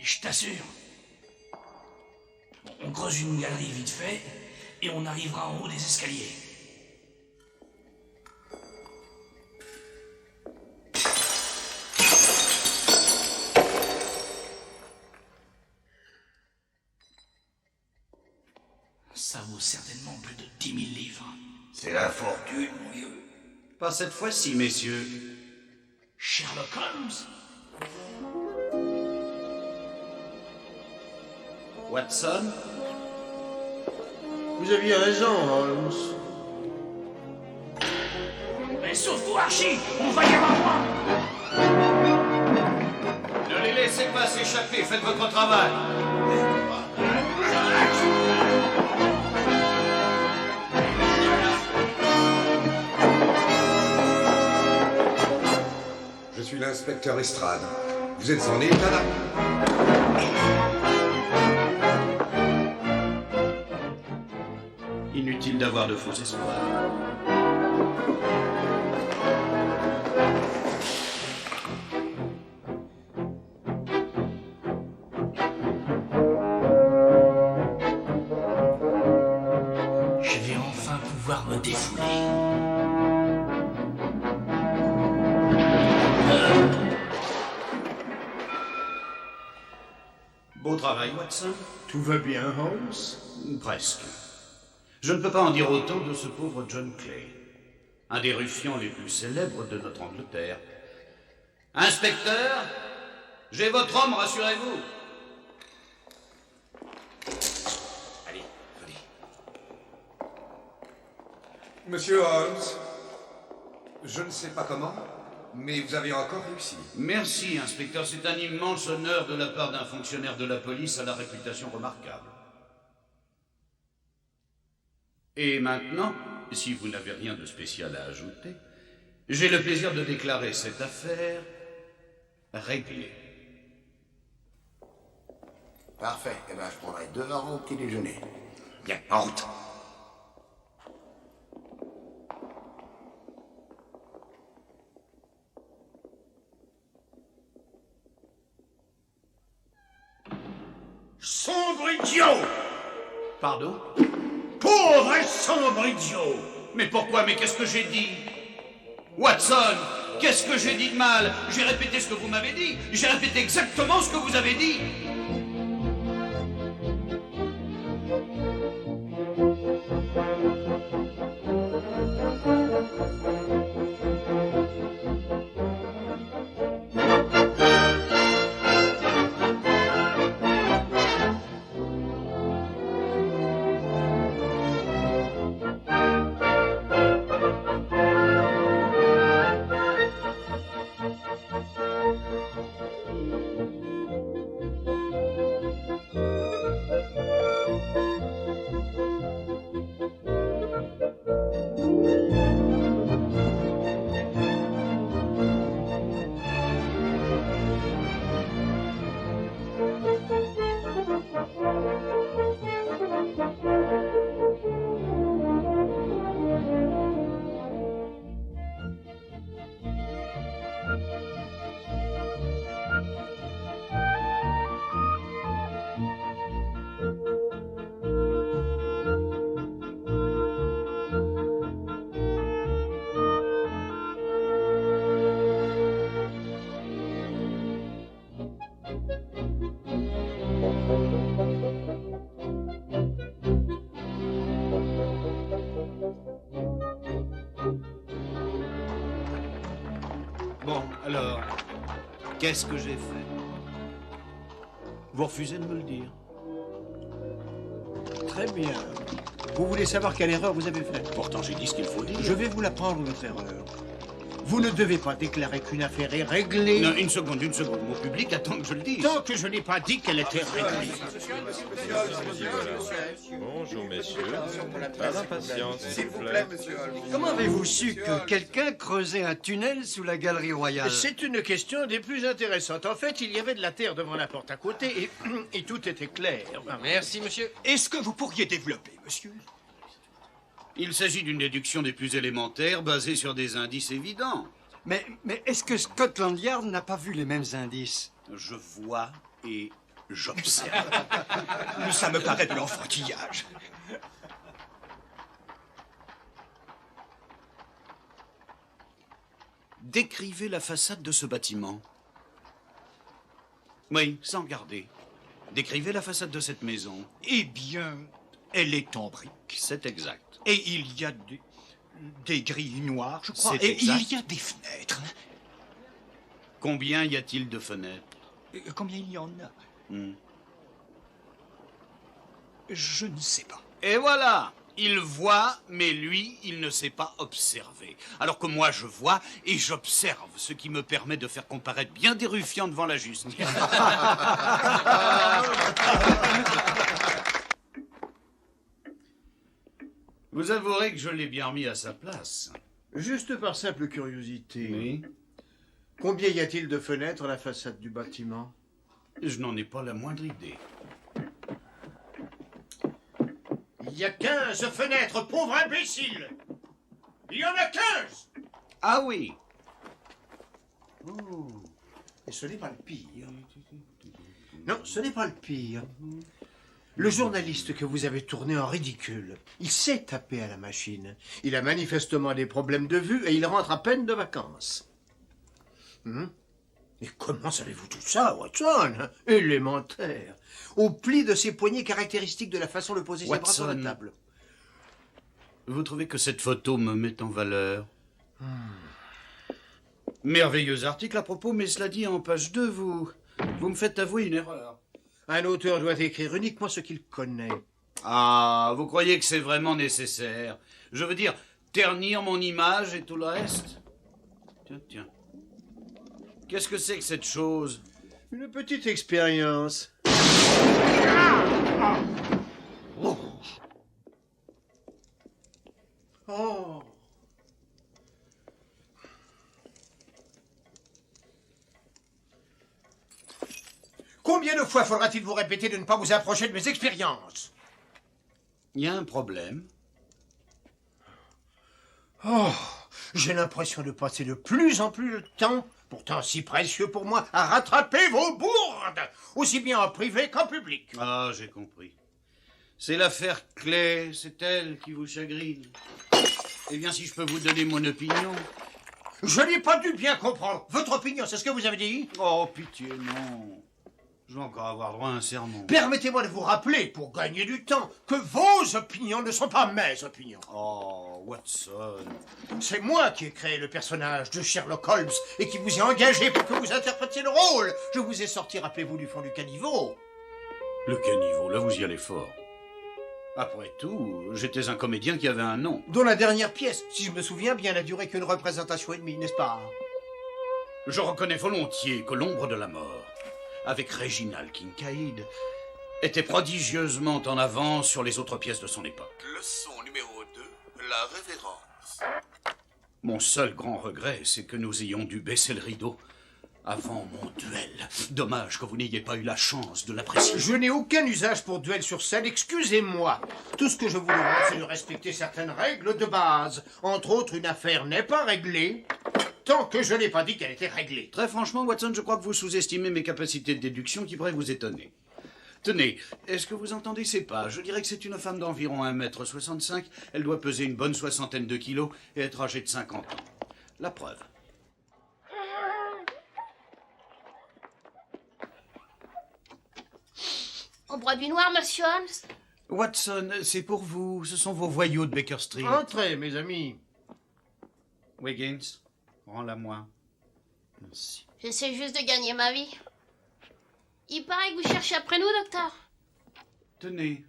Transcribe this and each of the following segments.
Je t'assure. On creuse une galerie vite fait, et on arrivera en haut des escaliers. Ça vaut certainement plus de 10 000 livres. C'est la fortune, mon vieux. Pas cette fois-ci, messieurs. Sherlock Holmes? Watson? Vous aviez raison, Holmes. Mais sauve-toi, Archie! On va y avoir droit! Ne les laissez pas s'échapper, faites votre travail. Je suis l'inspecteur Estrade. Vous êtes en état Inutile d'avoir de faux espoirs. Je vais enfin pouvoir me défouler. Beau travail, Watson? Tout va bien, Holmes? Presque. Je ne peux pas en dire autant de ce pauvre John Clay, un des ruffians les plus célèbres de notre Angleterre. Inspecteur, j'ai votre homme, rassurez-vous. Allez, venez. Monsieur Holmes, je ne sais pas comment, mais vous avez encore réussi. Merci, inspecteur. C'est un immense honneur de la part d'un fonctionnaire de la police à la réputation remarquable. Et maintenant, si vous n'avez rien de spécial à ajouter, j'ai le plaisir de déclarer cette affaire réglée. Parfait. Eh ben, je prendrai 2 euros au petit déjeuner. Bien, en route. Sombre idiot! Pardon? Pauvre et sombre idiot! Mais pourquoi? Mais qu'est-ce que j'ai dit? Watson, qu'est-ce que j'ai dit de mal? J'ai répété ce que vous m'avez dit. J'ai répété exactement ce que vous avez dit. Bon, alors, qu'est-ce que j'ai fait? Vous refusez de me le dire. Très bien. Vous voulez savoir quelle erreur vous avez faite? Pourtant, j'ai dit ce qu'il faut dire. Je vais vous l'apprendre, votre erreur. Vous ne devez pas déclarer qu'une affaire est réglée. Non, une seconde. Mon public attend que je le dise. Tant que je n'ai pas dit qu'elle était réglée. Bonjour, messieurs. Pas d'impatience, s'il vous plaît. Comment avez-vous su que quelqu'un creusait un tunnel sous la Galerie Royale? C'est une question des plus intéressantes. En fait, il y avait de la terre devant la porte à côté et tout était clair. Merci, monsieur. Est-ce que vous pourriez développer, monsieur? Il s'agit d'une déduction des plus élémentaires basée sur des indices évidents. Mais est-ce que Scotland Yard n'a pas vu les mêmes indices? Je vois et j'observe. Ça me paraît de l'enfantillage. Décrivez la façade de ce bâtiment. Oui, sans regarder. Décrivez la façade de cette maison. Eh bien, elle est en briques. C'est exact. Et il y a des grilles noires, je crois. C'est Et exact. il y a des fenêtres. Combien y a-t-il de fenêtres? Combien il y en a? Je ne sais pas. Et voilà. Il voit, mais lui, il ne sait pas observer. Alors que moi, je vois et j'observe, ce qui me permet de faire comparaître bien des ruffians devant la justice. Vous avouerez que je l'ai bien remis à sa place. Juste par simple curiosité. Oui. Combien y a-t-il de fenêtres à la façade du bâtiment? Je n'en ai pas la moindre idée. Il y a 15 fenêtres, pauvre imbécile! Il y en a 15! Ah oui. Et ce n'est pas le pire. Non, ce n'est pas le pire. Le journaliste que vous avez tourné en ridicule, il s'est tapé à la machine. Il a manifestement des problèmes de vue et il rentre à peine de vacances. Et comment savez-vous tout ça, Watson? Élémentaire. Au pli de ses poignets caractéristiques de la façon de poser ses bras sur la Watson. table. Vous trouvez que cette photo me met en valeur? Merveilleux article à propos, mais cela dit, en page 2, vous me faites avouer une erreur. Un auteur doit écrire uniquement ce qu'il connaît. Ah, vous croyez que c'est vraiment nécessaire? Je veux dire, ternir mon image et tout le reste? Tiens. Qu'est-ce que c'est que cette chose? Une petite expérience. Oh. Combien de fois faudra-t-il vous répéter de ne pas vous approcher de mes expériences? Il y a un problème. Oh, j'ai l'impression de passer de plus en plus de temps, pourtant si précieux pour moi, à rattraper vos bourdes, aussi bien en privé qu'en public. Ah, j'ai compris. C'est l'affaire Clay, c'est elle qui vous chagrine. Eh bien, si je peux vous donner mon opinion... Je n'ai pas dû bien comprendre. Votre opinion, c'est ce que vous avez dit? Oh, pitié, non. Je vais encore avoir droit à un sermon. Permettez-moi de vous rappeler, pour gagner du temps, que vos opinions ne sont pas mes opinions. Oh, Watson. C'est moi qui ai créé le personnage de Sherlock Holmes et qui vous ai engagé pour que vous interprétiez le rôle. Je vous ai sorti, rappelez-vous, du fond du caniveau. Le caniveau, là, vous y allez fort. Après tout, j'étais un comédien qui avait un nom. Dont la dernière pièce, si je me souviens bien, n'a duré qu'une représentation et demie, n'est-ce pas? Je reconnais volontiers que l'ombre de la mort, avec Reginald Kincaid, était prodigieusement en avance sur les autres pièces de son époque. Leçon numéro 2, la révérence. Mon seul grand regret, c'est que nous ayons dû baisser le rideau avant mon duel. Dommage que vous n'ayez pas eu la chance de l'apprécier. Je n'ai aucun usage pour duel sur scène, excusez-moi. Tout ce que je vous demande, c'est de respecter certaines règles de base. Entre autres, une affaire n'est pas réglée tant que je n'ai pas dit qu'elle était réglée. Très franchement, Watson, je crois que vous sous-estimez mes capacités de déduction qui pourraient vous étonner. Tenez, est-ce que vous entendez ces pas? Je dirais que c'est une femme d'environ 1,65 m. Elle doit peser une bonne 60aine de kilos et être âgée de 50 ans. La preuve. On boit du noir, monsieur Holmes? Watson, c'est pour vous. Ce sont vos voyaux de Baker Street. Entrez, mes amis. Wiggins, rends-la-moi. Merci. J'essaie juste de gagner ma vie. Il paraît que vous cherchez après nous, docteur. Tenez.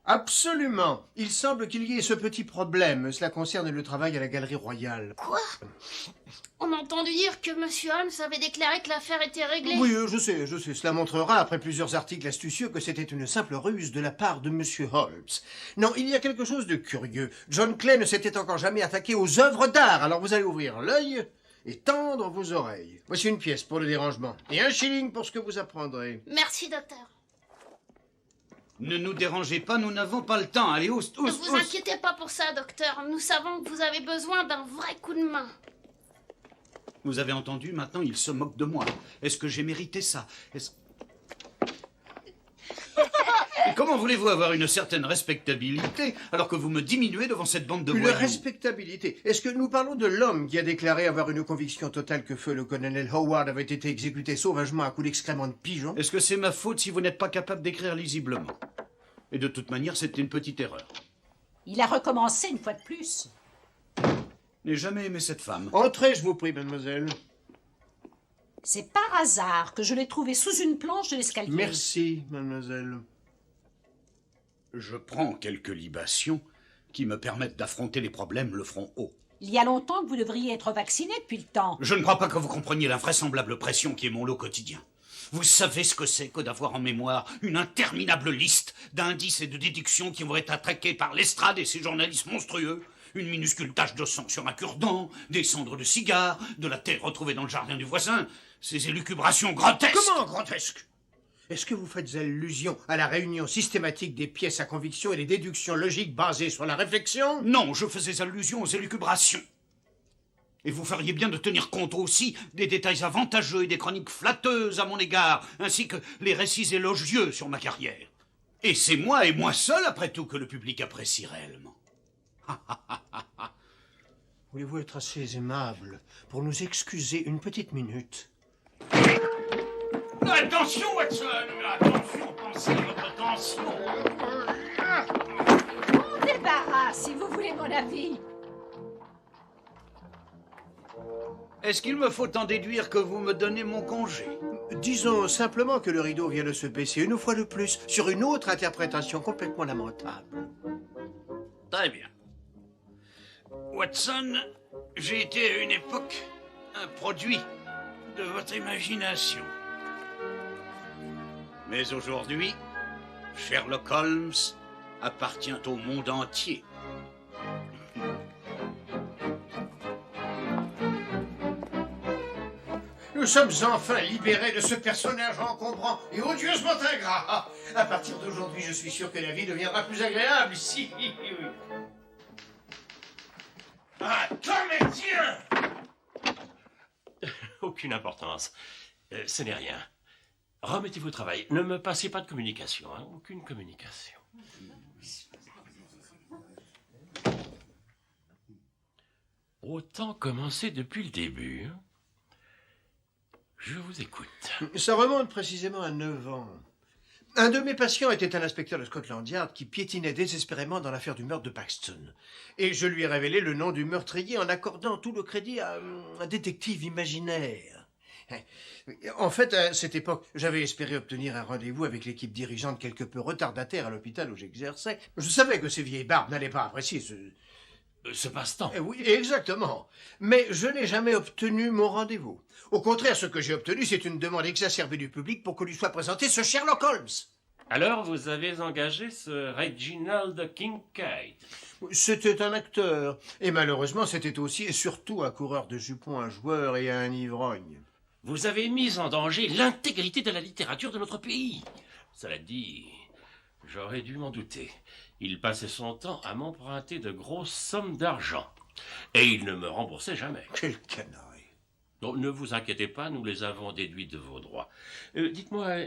Absolument. Il semble qu'il y ait ce petit problème. Cela concerne le travail à la Galerie Royale. Quoi? On a entendu dire que monsieur Holmes avait déclaré que l'affaire était réglée. Oui, je sais. Cela montrera, après plusieurs articles astucieux, que c'était une simple ruse de la part de monsieur Holmes. Non, il y a quelque chose de curieux. John Clay ne s'était encore jamais attaqué aux œuvres d'art, alors vous allez ouvrir l'œil et tendre vos oreilles. Voici une pièce pour le dérangement. Et 1 shilling pour ce que vous apprendrez. Merci, docteur. Ne nous dérangez pas, nous n'avons pas le temps. Allez, oust, Ne oust, vous oust. inquiétez pas pour ça, docteur. Nous savons que vous avez besoin d'un vrai coup de main. Vous avez entendu? Maintenant, il se moque de moi. Est-ce que j'ai mérité ça? Et comment voulez-vous avoir une certaine respectabilité alors que vous me diminuez devant cette bande de Une voyous? respectabilité. Est-ce que nous parlons de l'homme qui a déclaré avoir une conviction totale que feu le colonel Howard avait été exécuté sauvagement à coups d'excréments de pigeon? Est-ce que c'est ma faute si vous n'êtes pas capable d'écrire lisiblement? Et de toute manière, c'était une petite erreur. Il a recommencé une fois de plus. Je n'ai jamais aimé cette femme. Entrez, je vous prie, mademoiselle. C'est par hasard que je l'ai trouvé sous une planche de l'escalier. Merci, mademoiselle. Je prends quelques libations qui me permettent d'affronter les problèmes le front haut. Il y a longtemps que vous devriez être vacciné depuis le temps. Je ne crois pas que vous compreniez l'invraisemblable pression qui est mon lot quotidien. Vous savez ce que c'est que d'avoir en mémoire une interminable liste d'indices et de déductions qui vont être attaqués par l'estrade et ses journalistes monstrueux? Une minuscule tache de sang sur un cure-dent, des cendres de cigare, de la terre retrouvée dans le jardin du voisin, ces élucubrations grotesques. Comment grotesques? Est-ce que vous faites allusion à la réunion systématique des pièces à conviction et des déductions logiques basées sur la réflexion? Non, je faisais allusion aux élucubrations. Et vous feriez bien de tenir compte aussi des détails avantageux et des chroniques flatteuses à mon égard, ainsi que les récits élogieux sur ma carrière. Et c'est moi et moi seul, après tout, que le public apprécie réellement. Voulez-vous être assez aimable pour nous excuser une petite minute? Attention, Watson! Attention, pensez à votre tension! On débarrasse, si vous voulez mon avis. Est-ce qu'il me faut en déduire que vous me donnez mon congé? Disons simplement que le rideau vient de se baisser une fois de plus sur une autre interprétation complètement lamentable. Très bien. Watson, j'ai été à une époque un produit de votre imagination. Mais aujourd'hui, Sherlock Holmes appartient au monde entier. Nous sommes enfin libérés de ce personnage encombrant et odieusement ingrat. À partir d'aujourd'hui, je suis sûr que la vie deviendra plus agréable ici. Ah, comédien! Aucune importance. Ce n'est rien. Remettez-vous au travail. Ne me passez pas de communication. Hein? Aucune communication. Autant commencer depuis le début. Hein? Je vous écoute. Ça remonte précisément à 9 ans. Un de mes patients était un inspecteur de Scotland Yard qui piétinait désespérément dans l'affaire du meurtre de Paxton. Et je lui ai révélé le nom du meurtrier en accordant tout le crédit à un détective imaginaire. En fait, à cette époque, j'avais espéré obtenir un rendez-vous avec l'équipe dirigeante quelque peu retardataire à l'hôpital où j'exerçais. Je savais que ces vieilles barbes n'allaient pas apprécier ce passe-temps. Oui, exactement. Mais je n'ai jamais obtenu mon rendez-vous. Au contraire, ce que j'ai obtenu, c'est une demande exacerbée du public pour que lui soit présenté ce Sherlock Holmes. Alors, vous avez engagé ce Reginald Kincaid. C'était un acteur. Et malheureusement, c'était aussi et surtout un coureur de jupons, un joueur et un ivrogne. Vous avez mis en danger l'intégrité de la littérature de notre pays. Cela dit, j'aurais dû m'en douter. Il passait son temps à m'emprunter de grosses sommes d'argent. Et il ne me remboursait jamais. Quel canaille. Donc, ne vous inquiétez pas, nous les avons déduits de vos droits. Dites-moi,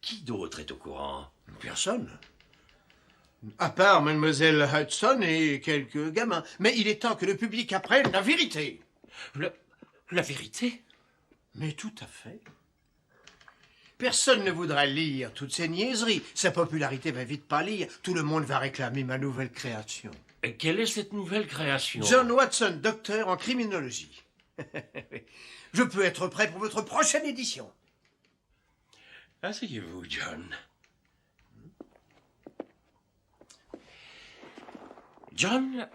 qui d'autre est au courant? Personne. À part Mademoiselle Hudson et quelques gamins. Mais il est temps que le public apprenne la vérité. La vérité? Mais tout à fait. Personne ne voudra lire toutes ces niaiseries. Sa popularité va vite pâlir. Tout le monde va réclamer ma nouvelle création. Et quelle est cette nouvelle création? John Watson, docteur en criminologie. Je peux être prêt pour votre prochaine édition. Asseyez-vous, John. John,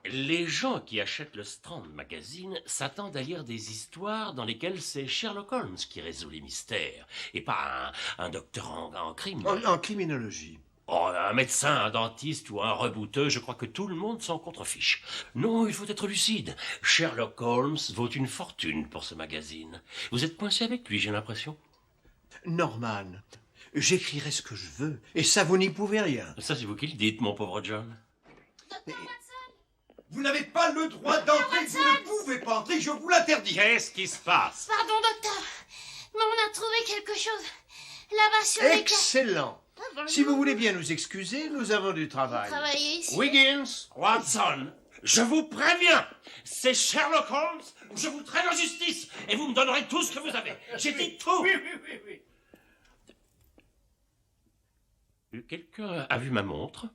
les gens qui achètent le Strand Magazine s'attendent à lire des histoires dans lesquelles c'est Sherlock Holmes qui résout les mystères, et pas un docteur en crime. En criminologie. Oh, un médecin, un dentiste ou un rebouteux, je crois que tout le monde s'en contrefiche. Non, il faut être lucide. Sherlock Holmes vaut une fortune pour ce magazine. Vous êtes coincé avec lui, j'ai l'impression. Norman, j'écrirai ce que je veux, et ça vous n'y pouvez rien. Ça, c'est vous qui le dites, mon pauvre John. Docteur Watson, Vous n'avez pas le droit d'entrer, vous ne pouvez pas entrer, je vous l'interdis. Qu'est-ce qui se passe? Pardon, docteur, mais on a trouvé quelque chose. Là-bas sur les Excellent. Si vous voulez bien nous excuser, nous avons du travail. Travailler ici. Wiggins, Watson, je vous préviens, c'est Sherlock Holmes ou je vous traîne en justice et vous me donnerez tout ce que vous avez. J'ai dit tout. Oui. Quelqu'un a vu ma montre?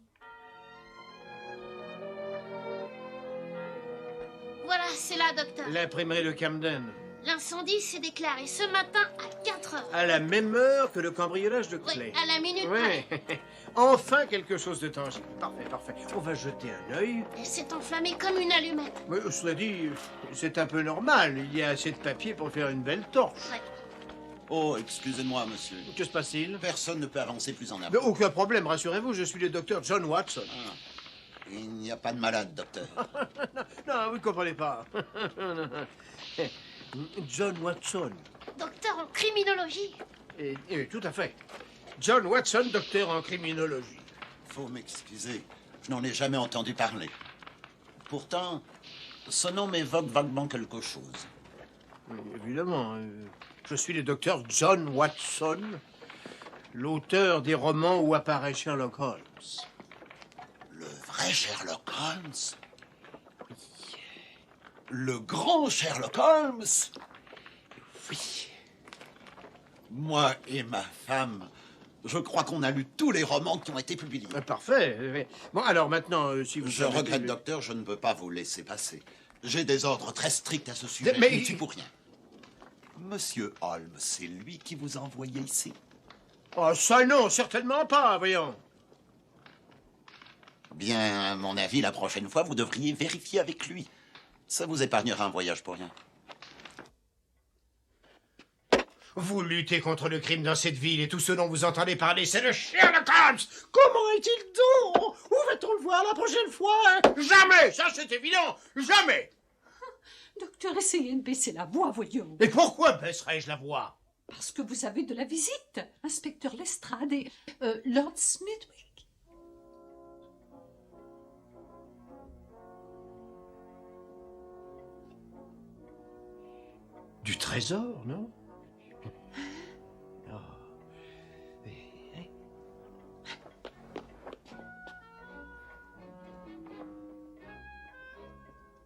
Voilà, c'est là, docteur. L'imprimerie de Camden. L'incendie s'est déclaré ce matin à 4 heures. À la même heure que le cambriolage de Clay. Oui, à la minute Oui. Enfin, quelque chose de tangible. Parfait. On va jeter un œil. Elle s'est enflammée comme une allumette. Mais cela dit, c'est un peu normal. Il y a assez de papier pour faire une belle torche. Ouais. Oh, excusez-moi, monsieur. Que se passe-t-il? Personne ne peut avancer plus en Mais avant. aucun problème, rassurez-vous, je suis le docteur John Watson. Ah. Il n'y a pas de malade, docteur. Non, vous ne comprenez pas. John Watson. Docteur en criminologie. Et tout à fait. John Watson, docteur en criminologie. Faut m'excuser, je n'en ai jamais entendu parler. Pourtant, ce nom m'évoque vaguement quelque chose. Évidemment, je suis le docteur John Watson, l'auteur des romans où apparaît Sherlock Holmes. Le vrai Sherlock Holmes? Oui. Le grand Sherlock Holmes? Oui. Moi et ma femme, je crois qu'on a lu tous les romans qui ont été publiés. Parfait. Bon, alors maintenant, si vous... Je regrette, docteur, je ne peux pas vous laisser passer. J'ai des ordres très stricts à ce sujet. Mais je ne suis pour rien. Monsieur Holmes, c'est lui qui vous a envoyé ici? Oh, ça non, certainement pas, voyons. Bien, à mon avis, la prochaine fois, vous devriez vérifier avec lui. Ça vous épargnera un voyage pour rien. Vous luttez contre le crime dans cette ville et tout ce dont vous entendez parler, c'est le Sherlock Holmes. Comment est-il donc? Où va-t-on le voir la prochaine fois? Jamais, ça c'est évident, jamais. Docteur, essayez de baisser la voix, voyons. Mais pourquoi baisserais-je la voix? Parce que vous avez de la visite. Inspecteur Lestrade et Lord Smithwick. Du trésor, non?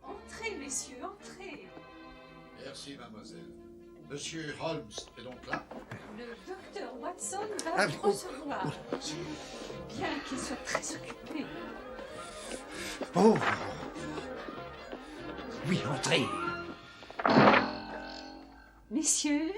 Entrez, messieurs, entrez. Merci, mademoiselle. Monsieur Holmes est donc là? Le docteur Watson va vous recevoir. Bien qu'il soit très occupé. Oh! Oui, entrez. Messieurs?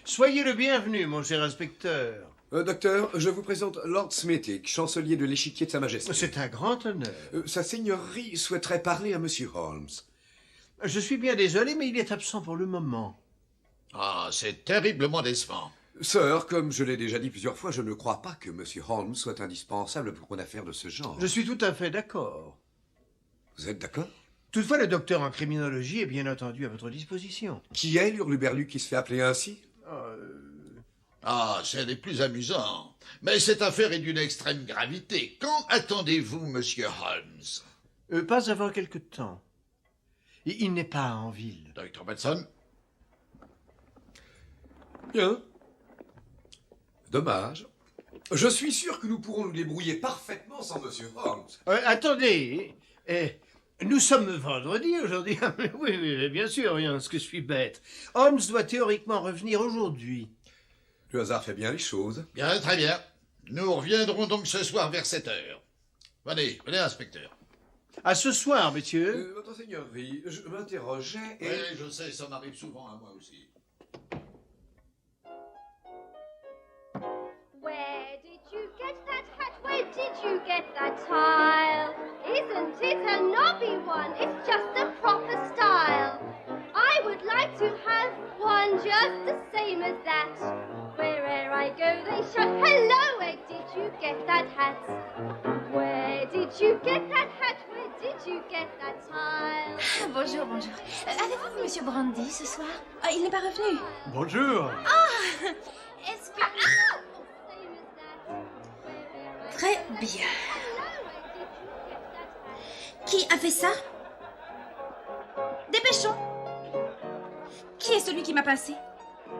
Soyez le bienvenu, mon cher inspecteur. Docteur, je vous présente Lord Smithwick, chancelier de l'échiquier de Sa Majesté. C'est un grand honneur. Sa seigneurie souhaiterait parler à Monsieur Holmes. Je suis bien désolé, mais il est absent pour le moment. Ah, c'est terriblement décevant. Sir, comme je l'ai déjà dit plusieurs fois, je ne crois pas que Monsieur Holmes soit indispensable pour une affaire de ce genre. Je suis tout à fait d'accord. Vous êtes d'accord? Toutefois, le docteur en criminologie est bien entendu à votre disposition. Qui est l'hurluberlu qui se fait appeler ainsi? Ah, c'est des plus amusants. Mais cette affaire est d'une extrême gravité. Quand attendez-vous, monsieur Holmes? Pas avant quelque temps. Il n'est pas en ville. Docteur Watson? Bien. Dommage. Je suis sûr que nous pourrons nous débrouiller parfaitement sans Monsieur Holmes. Attendez. Nous sommes vendredi aujourd'hui. Oui, bien sûr, rien, ce que je suis bête. Holmes doit théoriquement revenir aujourd'hui. Le hasard fait bien les choses. Bien, très bien. Nous reviendrons donc ce soir vers 7 heures. Venez, inspecteur. À ce soir, messieurs. Votre seigneurie, je m'interrogeais et... Oui, je sais, ça m'arrive souvent à moi aussi. Where did you get that hat? Where did you get that tile? Isn't it a nobby one? It's just a proper style. I would like to have one just the same as that. Where'er I go they shout, hello, where did you get that hat? Where did you get that hat? Where did you get that tile? Bonjour. Avez-vous vu Monsieur Brandy ce soir? Ah, il n'est pas revenu. Bonjour. Ah! Est-ce que... Très bien. Qui a fait ça? Dépêchons. Qui est celui qui m'a pincé?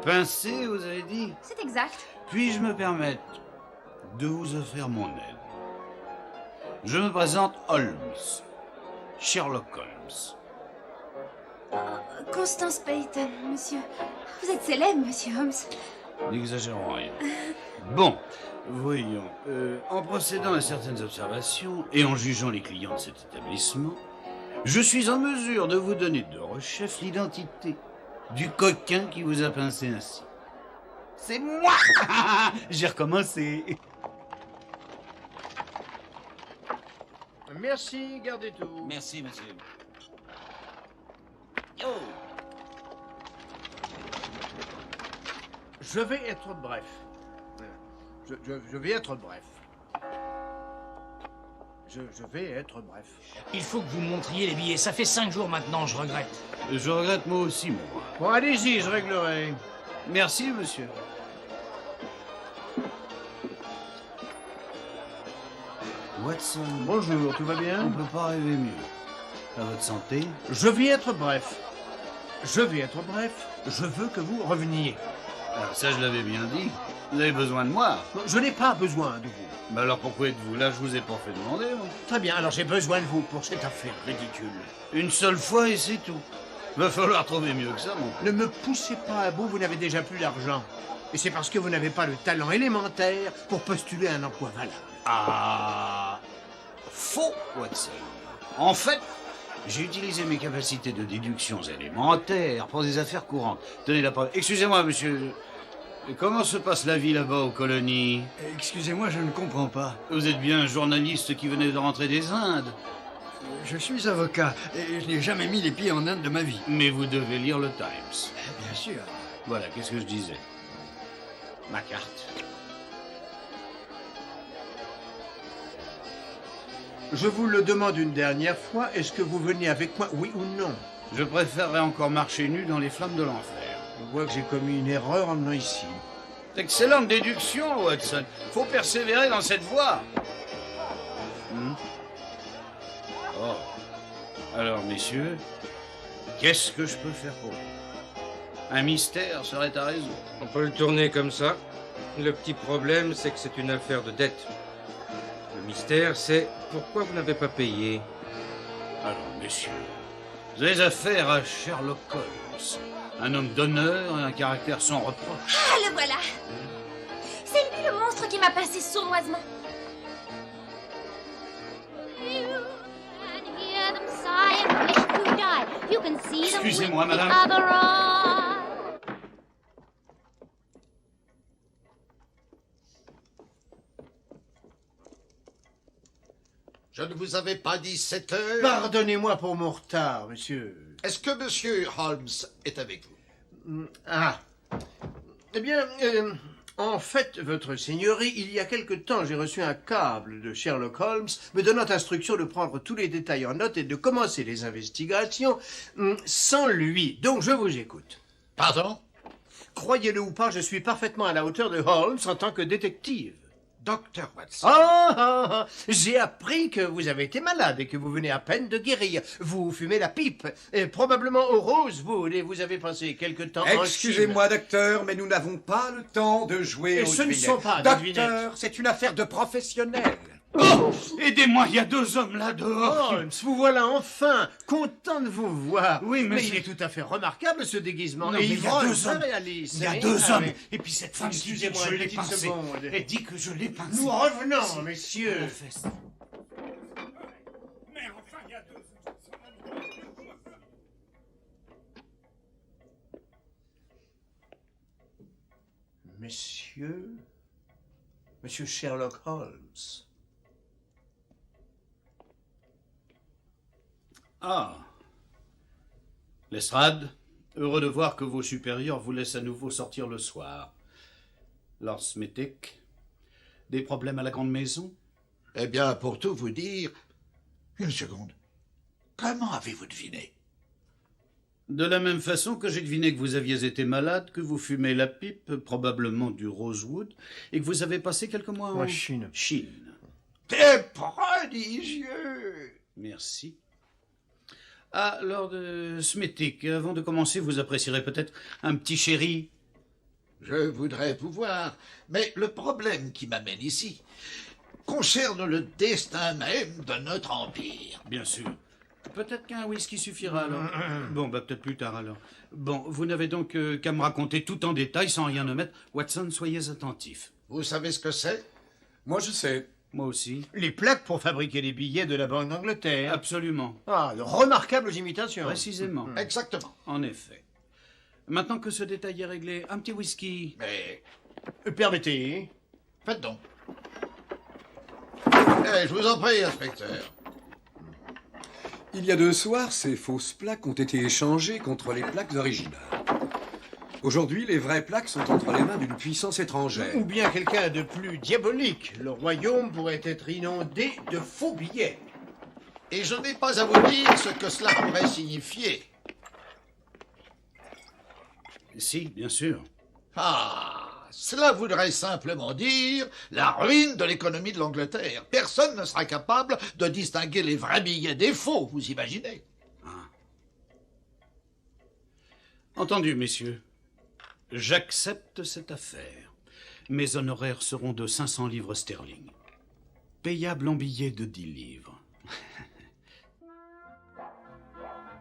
Pincé, vous avez dit? C'est exact. Puis-je me permettre de vous offrir mon aide? Je me présente Holmes. Sherlock Holmes. Constance Payton, monsieur. Vous êtes célèbre, monsieur Holmes. N'exagérons rien. Bon, voyons. En procédant à certaines observations et en jugeant les clients de cet établissement, je suis en mesure de vous donner de rechef l'identité du coquin qui vous a pincé ainsi. C'est moi! J'ai recommencé. Merci, gardez tout. Merci, monsieur. Je vais être bref. Je vais être bref. Je vais être bref. Il faut que vous montriez les billets. Ça fait 5 jours maintenant, je regrette. Je regrette moi aussi, moi. Bon, allez-y, je réglerai. Merci, monsieur. Watson. Bonjour, tout va bien? On peut pas rêver mieux. À votre santé? Je vais être bref. Je vais être bref. Je veux que vous reveniez. Alors ça, je l'avais bien dit. Vous avez besoin de moi? Non, je n'ai pas besoin de vous. Mais alors pourquoi êtes-vous là? Je vous ai pas fait demander, moi. Très bien, alors j'ai besoin de vous pour cette affaire ridicule. Une seule fois et c'est tout. Va falloir trouver mieux que ça, mon frère. Ne me poussez pas à bout, vous n'avez déjà plus d'argent. Et c'est parce que vous n'avez pas le talent élémentaire pour postuler à un emploi valable. Ah, faux, Watson. En fait, j'ai utilisé mes capacités de déduction élémentaires pour des affaires courantes. Tenez la preuve. Excusez-moi, monsieur. Comment se passe la vie là-bas aux colonies? Excusez-moi, je ne comprends pas. Vous êtes bien un journaliste qui venait de rentrer des Indes. Je suis avocat et je n'ai jamais mis les pieds en Inde de ma vie. Mais vous devez lire le Times. Bien sûr. Voilà, qu'est-ce que je disais? Ma carte. Je vous le demande une dernière fois, est-ce que vous venez avec moi, oui ou non? Je préférerais encore marcher nu dans les flammes de l'enfer. Je vois que j'ai commis une erreur en venant ici. Excellente déduction, Watson. Faut persévérer dans cette voie. Oh. Alors, messieurs, qu'est-ce que je peux faire pour vous? Un mystère serait à résoudre. On peut le tourner comme ça. Le petit problème, c'est que c'est une affaire de dette. Le mystère, c'est pourquoi vous n'avez pas payé. Alors, messieurs, vous avez affaire à Sherlock Holmes. Un homme d'honneur et un caractère sans reproche. Ah, le voilà. C'est lui le monstre qui m'a pincé sournoisement. Excusez-moi, madame. Je ne vous avais pas dit 7 heures. Pardonnez-moi pour mon retard, monsieur. Est-ce que monsieur Holmes est avec vous? Ah. Eh bien, en fait, votre seigneurie, il y a quelque temps, j'ai reçu un câble de Sherlock Holmes me donnant instruction de prendre tous les détails en note et de commencer les investigations sans lui. Donc, je vous écoute. Pardon? Croyez-le ou pas, je suis parfaitement à la hauteur de Holmes en tant que détective. Dr. Watson. J'ai appris que vous avez été malade et que vous venez à peine de guérir. Vous fumez la pipe. Et probablement au Rosewood et vous avez passé quelque temps en Chine. Excusez-moi, docteur, mais nous n'avons pas le temps de jouer Et aux ce ne devinettes. sont pas des Docteur, c'est une affaire de professionnels. Oh, aidez-moi, il y a 2 hommes là dehors. Holmes, vous voilà enfin, content de vous voir. Oui, mais il est tout à fait remarquable ce déguisement. Non, Et mais il y a 2 hommes. réaliste. Il y a Oui, 2 hommes. oui. Et puis cette femme qui dit que Excusez-moi je une l'ai petite pincé. seconde. Elle dit que je l'ai pincé. Nous revenons, messieurs. Monsieur Sherlock Holmes. Ah. Lestrade, heureux de voir que vos supérieurs vous laissent à nouveau sortir le soir. Lord Smithick, des problèmes à la grande maison? Eh bien, pour tout vous dire... Une seconde. Comment avez-vous deviné? De la même façon que j'ai deviné que vous aviez été malade, que vous fumez la pipe, probablement du Rosewood, et que vous avez passé quelques mois en Chine. Chine. C'est prodigieux. Merci. Ah, Lord Smethick, avant de commencer, vous apprécierez peut-être un petit sherry. Je voudrais pouvoir, mais le problème qui m'amène ici concerne le destin même de notre empire. Bien sûr. Peut-être qu'un whisky suffira alors. Bon, peut-être plus tard alors. Bon, vous n'avez donc qu'à me raconter tout en détail sans rien omettre. Watson, soyez attentif. Vous savez ce que c'est? Moi, je sais. Moi aussi. Les plaques pour fabriquer les billets de la Banque d'Angleterre. Absolument. Ah, de remarquables imitations. Précisément. Exactement. En effet. Maintenant que ce détail est réglé, un petit whisky. Mais... Permettez. Faites donc. Je vous en prie, inspecteur. Il y a 2 soirs, ces fausses plaques ont été échangées contre les plaques originales. Aujourd'hui, les vraies plaques sont entre les mains d'une puissance étrangère. Ou bien quelqu'un de plus diabolique. Le royaume pourrait être inondé de faux billets. Et je n'ai pas à vous dire ce que cela pourrait signifier. Si, bien sûr. Ah, cela voudrait simplement dire la ruine de l'économie de l'Angleterre. Personne ne sera capable de distinguer les vrais billets des faux, vous imaginez? Entendu, messieurs. J'accepte cette affaire. Mes honoraires seront de 500 livres sterling. Payables en billets de 10 livres.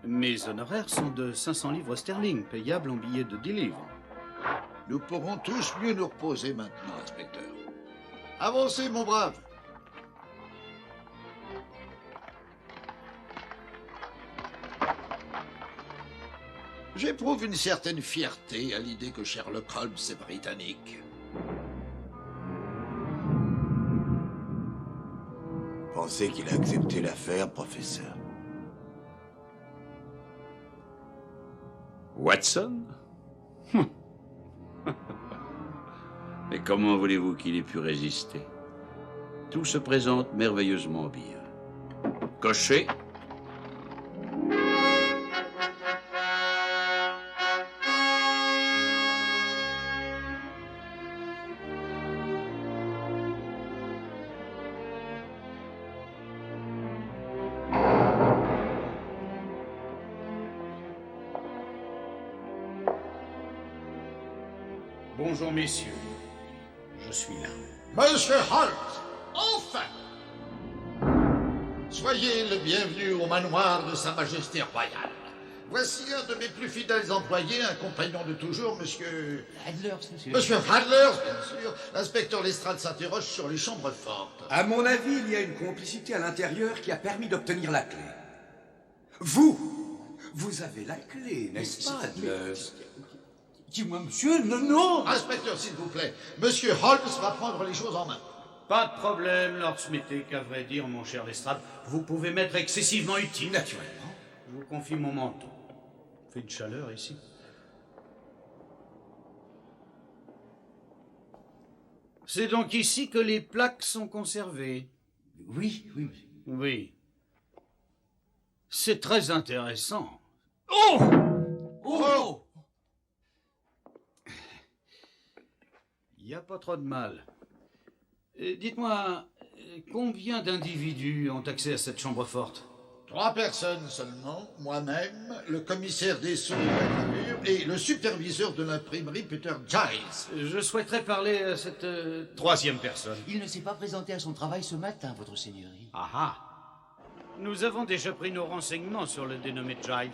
Mes honoraires sont de 500 livres sterling, payables en billets de 10 livres. Nous pourrons tous mieux nous reposer maintenant, inspecteur. Avancez, mon brave. J'éprouve une certaine fierté à l'idée que Sherlock Holmes est britannique. Pensez qu'il a accepté l'affaire, professeur? Watson? Mais comment voulez-vous qu'il ait pu résister? Tout se présente merveilleusement bien. Cocher. Bonjour, messieurs. Je suis là. Monsieur Holmes, enfin! Soyez le bienvenu au manoir de Sa Majesté Royale. Voici un de mes plus fidèles employés, un compagnon de toujours, monsieur... Adlers, monsieur. Monsieur Adlers, bien sûr. L'inspecteur Lestrade s'interroge sur les chambres fortes. À mon avis, il y a une complicité à l'intérieur qui a permis d'obtenir la clé. Vous avez la clé, n'est-ce pas, Adlers? Dis-moi, monsieur, non. Inspecteur, s'il vous plaît. Monsieur Holmes va prendre les choses en main. Pas de problème, Lord Smethick, à vrai dire, mon cher Lestrade. Vous pouvez m'être excessivement utile. Naturellement. Je vous confie mon manteau. Il fait une chaleur ici. C'est donc ici que les plaques sont conservées. Oui. Oui. C'est très intéressant. Oh! Il n'y a pas trop de mal. Dites-moi, combien d'individus ont accès à cette chambre forte? 3 personnes seulement, moi-même, le commissaire des sceaux de la gravure et le superviseur de l'imprimerie Peter Giles. Je souhaiterais parler à cette 3e personne. Il ne s'est pas présenté à son travail ce matin, votre seigneurie. Ah. Nous avons déjà pris nos renseignements sur le dénommé Giles.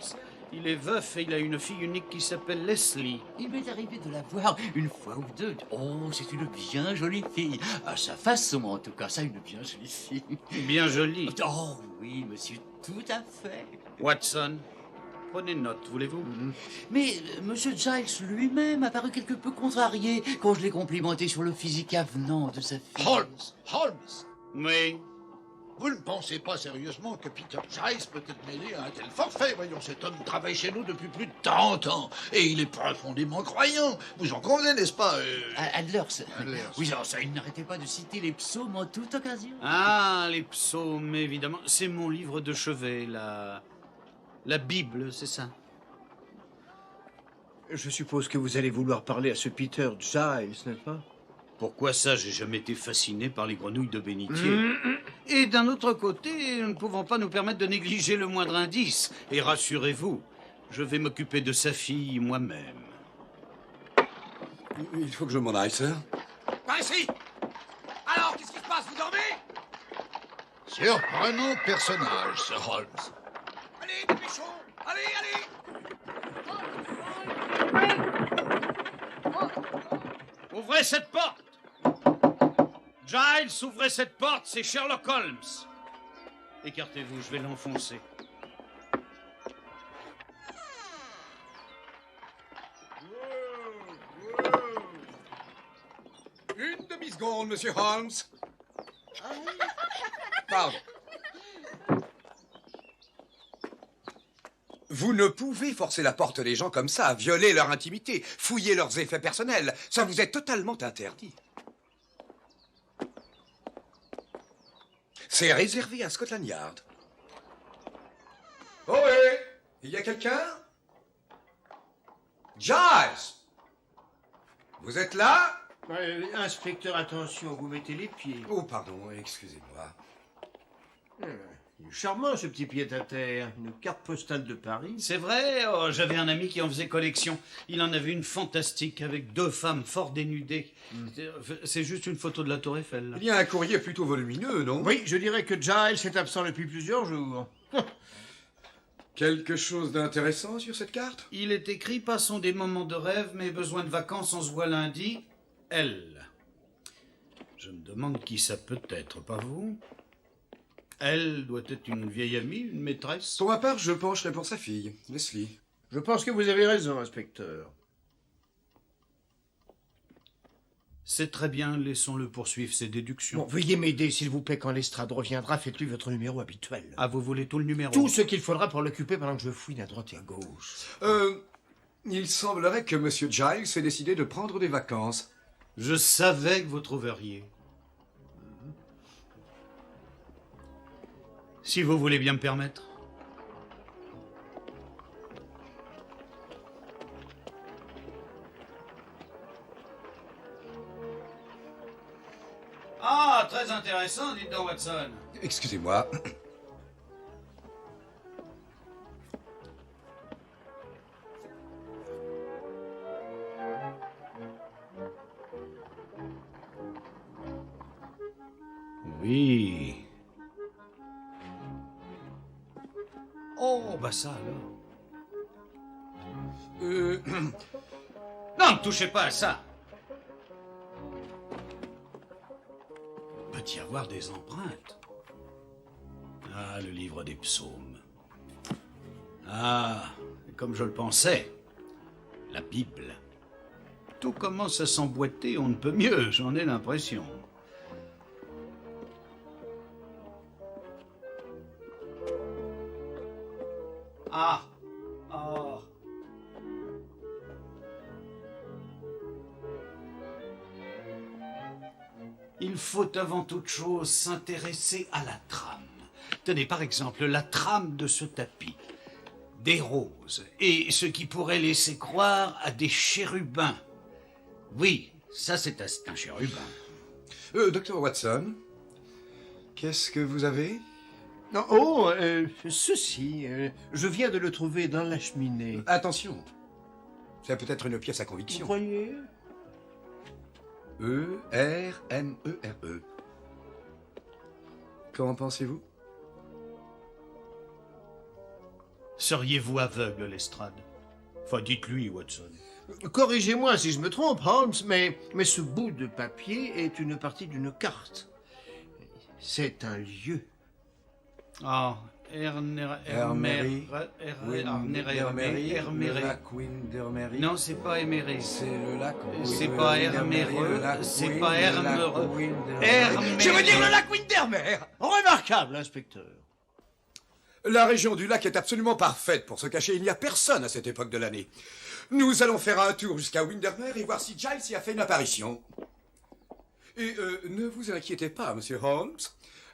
Il est veuf et il a une fille unique qui s'appelle Leslie. Il m'est arrivé de la voir une fois ou deux. Oh, c'est une bien jolie fille. À sa façon, en tout cas, ça, une bien jolie fille. Bien jolie. Oh, oui, monsieur, tout à fait. Watson, prenez note, voulez-vous? Mais monsieur Giles lui-même a paru quelque peu contrarié quand je l'ai complimenté sur le physique avenant de sa fille. Holmes! Oui. Vous ne pensez pas sérieusement que Peter Giles peut être mêlé à un tel forfait? Voyons, cet homme travaille chez nous depuis plus de 30 ans. Et il est profondément croyant. Vous en convenez, n'est-ce pas Adlers. Oui, ça, il n'arrêtait pas de citer les psaumes en toute occasion. Ah, les psaumes, évidemment. C'est mon livre de chevet, la Bible, c'est ça. Je suppose que vous allez vouloir parler à ce Peter Giles, n'est-ce pas? Pourquoi ça? J'ai jamais été fasciné par les grenouilles de bénitier. Et d'un autre côté, nous ne pouvons pas nous permettre de négliger le moindre indice. Et rassurez-vous, je vais m'occuper de sa fille moi-même. Il faut que je m'en aille, sir. Par ici! Alors, qu'est-ce qui se passe? Vous dormez? Surprenant personnage, ce Holmes. Allez, dépêchons! Allez, allez! Ouvrez cette porte! Giles, ouvrez cette porte, c'est Sherlock Holmes. Écartez-vous, je vais l'enfoncer. Une demi-seconde, monsieur Holmes. Pardon. Vous ne pouvez forcer la porte des gens comme ça, violer leur intimité, fouiller leurs effets personnels. Ça vous est totalement interdit. C'est réservé à Scotland Yard. Oh oui! Il y a quelqu'un? Giles! Vous êtes là? Inspecteur, attention, vous mettez les pieds. Oh, pardon, excusez-moi. Il est charmant, ce petit pied-à-terre. Une carte postale de Paris. C'est vrai, oh, j'avais un ami qui en faisait collection. Il en avait une fantastique avec 2 femmes fort dénudées. C'est juste une photo de la Tour Eiffel. Il y a un courrier plutôt volumineux, non? Oui, je dirais que Giles est absent depuis plusieurs jours. Quelque chose d'intéressant sur cette carte? Il est écrit: passons des moments de rêve, mais besoin de vacances, on se voit lundi. Elle. Je me demande qui ça peut être, pas vous? Elle doit être une vieille amie, une maîtresse. Pour ma part, je pencherai pour sa fille, Leslie. Je pense que vous avez raison, inspecteur. C'est très bien, laissons-le poursuivre ses déductions. Bon, veuillez m'aider, s'il vous plaît, quand Lestrade reviendra, faites-lui votre numéro habituel. Ah, vous voulez tout le numéro? Tout ce qu'il faudra pour l'occuper pendant que je fouine à droite et à gauche. Il semblerait que Monsieur Giles ait décidé de prendre des vacances. Je savais que vous trouveriez. Si vous voulez bien me permettre. Ah, très intéressant, dites donc, Watson. Excusez-moi. Oui. Oh, bah ça alors. Non, ne touchez pas à ça. Peut y avoir des empreintes. Ah, le livre des psaumes. Ah, comme je le pensais, la Bible. Tout commence à s'emboîter, on ne peut mieux, j'en ai l'impression. Ah. Ah. Il faut avant toute chose s'intéresser à la trame. Tenez par exemple la trame de ce tapis. Des roses et ce qui pourrait laisser croire à des chérubins. Oui, ça c'est un chérubin. Docteur Watson, qu'est-ce que vous avez? Non, oh, ceci, je viens de le trouver dans la cheminée. Attention, c'est peut-être une pièce à conviction. Vous croyez? E-R-M-E-R-E. Qu'en pensez-vous? Seriez-vous aveugle, Lestrade? Enfin, dites-lui, Watson. Corrigez-moi si je me trompe, Holmes, mais ce bout de papier est une partie d'une carte. C'est un lieu. Ah, non, c'est pas Éméré. C'est le lac. C'est pas Herméreux. C'est pas Hermereux. Je veux dire le lac Windermere. Remarquable, inspecteur. La région du lac est absolument parfaite pour se cacher. Il n'y a personne à cette époque de l'année. Nous allons faire un tour jusqu'à Windermere et voir si Giles y a fait une apparition. Et ne vous inquiétez pas, monsieur Holmes.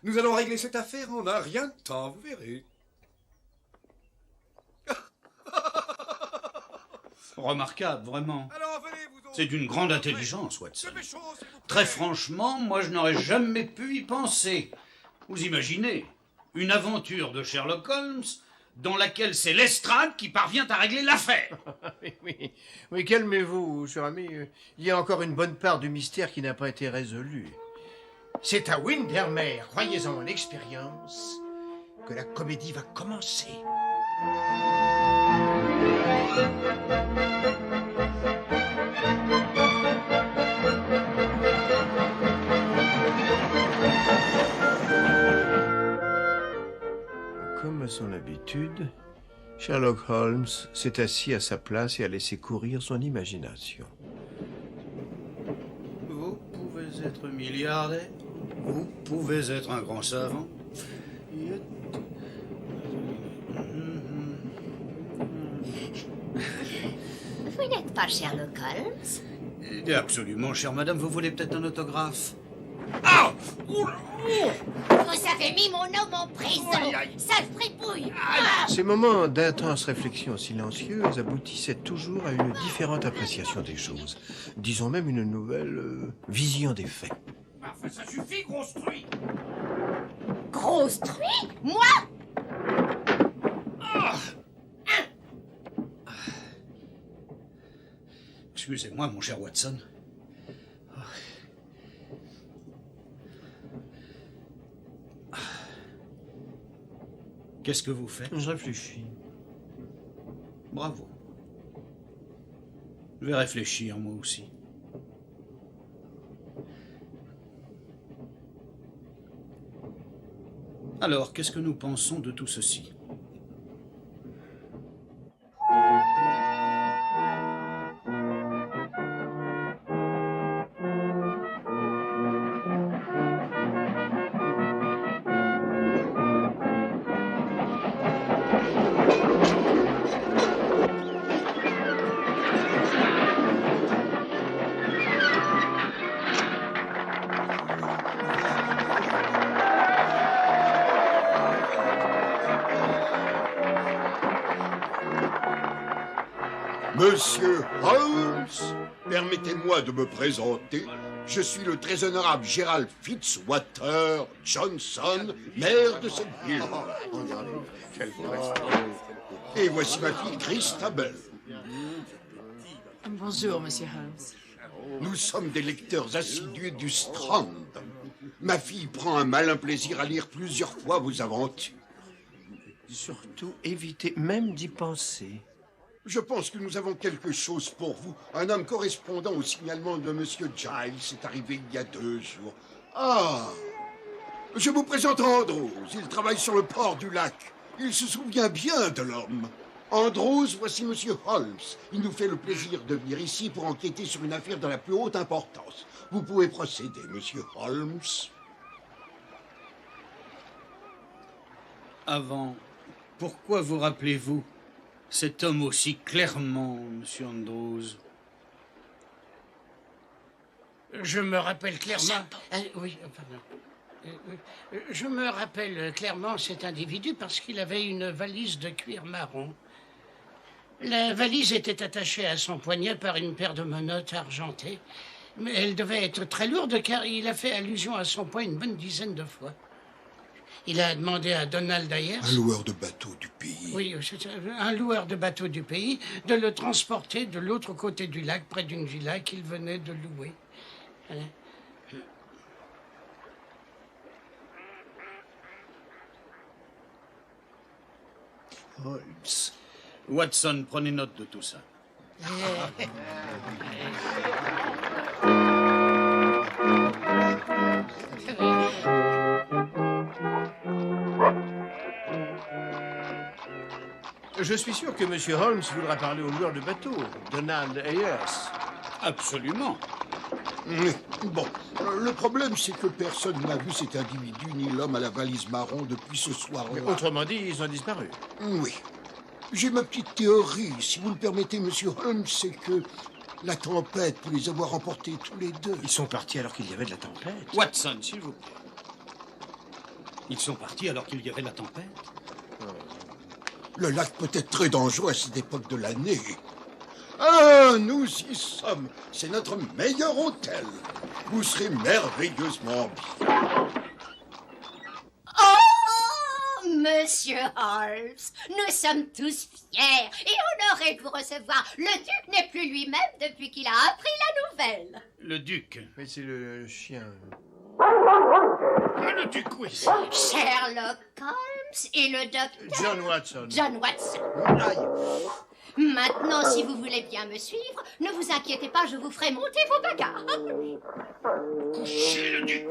Nous allons régler cette affaire en un rien de temps, vous verrez. Remarquable, vraiment. C'est d'une grande intelligence, Watson. Très franchement, moi je n'aurais jamais pu y penser. Vous imaginez une aventure de Sherlock Holmes dans laquelle c'est Lestrade qui parvient à régler l'affaire. Oui, calmez-vous, cher ami. Il y a encore une bonne part du mystère qui n'a pas été résolu. C'est à Windermere, croyez en mon expérience, que la comédie va commencer. Comme à son habitude, Sherlock Holmes s'est assis à sa place et a laissé courir son imagination. Vous pouvez être milliardaire, vous pouvez être un grand savant. Vous n'êtes pas Sherlock Holmes? Absolument, chère madame, vous voulez peut-être un autographe? Vous avez mis mon homme en prison, sale fripouille. Ces moments d'intense réflexion silencieuse aboutissaient toujours à une différente appréciation des choses. Disons même une nouvelle vision des faits. Enfin, ça suffit, grosse truie. Grosse truie? Moi? Excusez-moi, mon cher Watson. Qu'est-ce que vous faites? Je réfléchis. Bravo. Je vais réfléchir, moi aussi. Alors, qu'est-ce que nous pensons de tout ceci? Monsieur Holmes, permettez-moi de me présenter. Je suis le très honorable Gerald Fitzwater Johnson, maire de cette ville. Et voici ma fille Christabel. Bonjour, monsieur Holmes. Nous sommes des lecteurs assidus du Strand. Ma fille prend un malin plaisir à lire plusieurs fois vos aventures. Surtout, évitez même d'y penser. Je pense que nous avons quelque chose pour vous. Un homme correspondant au signalement de Monsieur Giles est arrivé il y a 2 jours. Ah! Je vous présente Andrews. Il travaille sur le port du lac. Il se souvient bien de l'homme. Andrews, voici Monsieur Holmes. Il nous fait le plaisir de venir ici pour enquêter sur une affaire de la plus haute importance. Vous pouvez procéder, Monsieur Holmes. Avant, pourquoi vous rappelez-vous cet homme aussi clairement, Monsieur Andrews? Je me rappelle clairement... oui, pardon. Je me rappelle clairement cet individu parce qu'il avait une valise de cuir marron. La valise était attachée à son poignet par une paire de menottes argentées. Mais elle devait être très lourde car il a fait allusion à son poids une bonne dizaine de fois. Il a demandé à Donald Ayers... Un loueur de bateaux du pays. Oui, c'est un loueur de bateaux du pays, de le transporter de l'autre côté du lac, près d'une villa qu'il venait de louer. Holmes. Watson, prenez note de tout ça. Je suis sûr que M. Holmes voudra parler au loueur de bateau, Donald Ayers. Absolument. Bon, le problème, c'est que personne n'a vu cet individu ni l'homme à la valise marron depuis ce soir-là. Autrement dit, ils ont disparu. Oui. J'ai ma petite théorie, si vous le permettez, Monsieur Holmes, c'est que la tempête peut les avoir emportés tous les deux. Ils sont partis alors qu'il y avait de la tempête. Watson, s'il vous plaît. Ils sont partis alors qu'il y avait de la tempête. Le lac peut être très dangereux à cette époque de l'année. Ah, nous y sommes. C'est notre meilleur hôtel. Vous serez merveilleusement bien. Monsieur Holmes, nous sommes tous fiers et honorés de vous recevoir. Le duc n'est plus lui-même depuis qu'il a appris la nouvelle. Le duc. Oui, c'est le chien. Le duc, oui. Sherlock Holmes et le docteur... John Watson. John Watson. Maintenant, si vous voulez bien me suivre, ne vous inquiétez pas, je vous ferai monter vos bagages. Couchez le duc.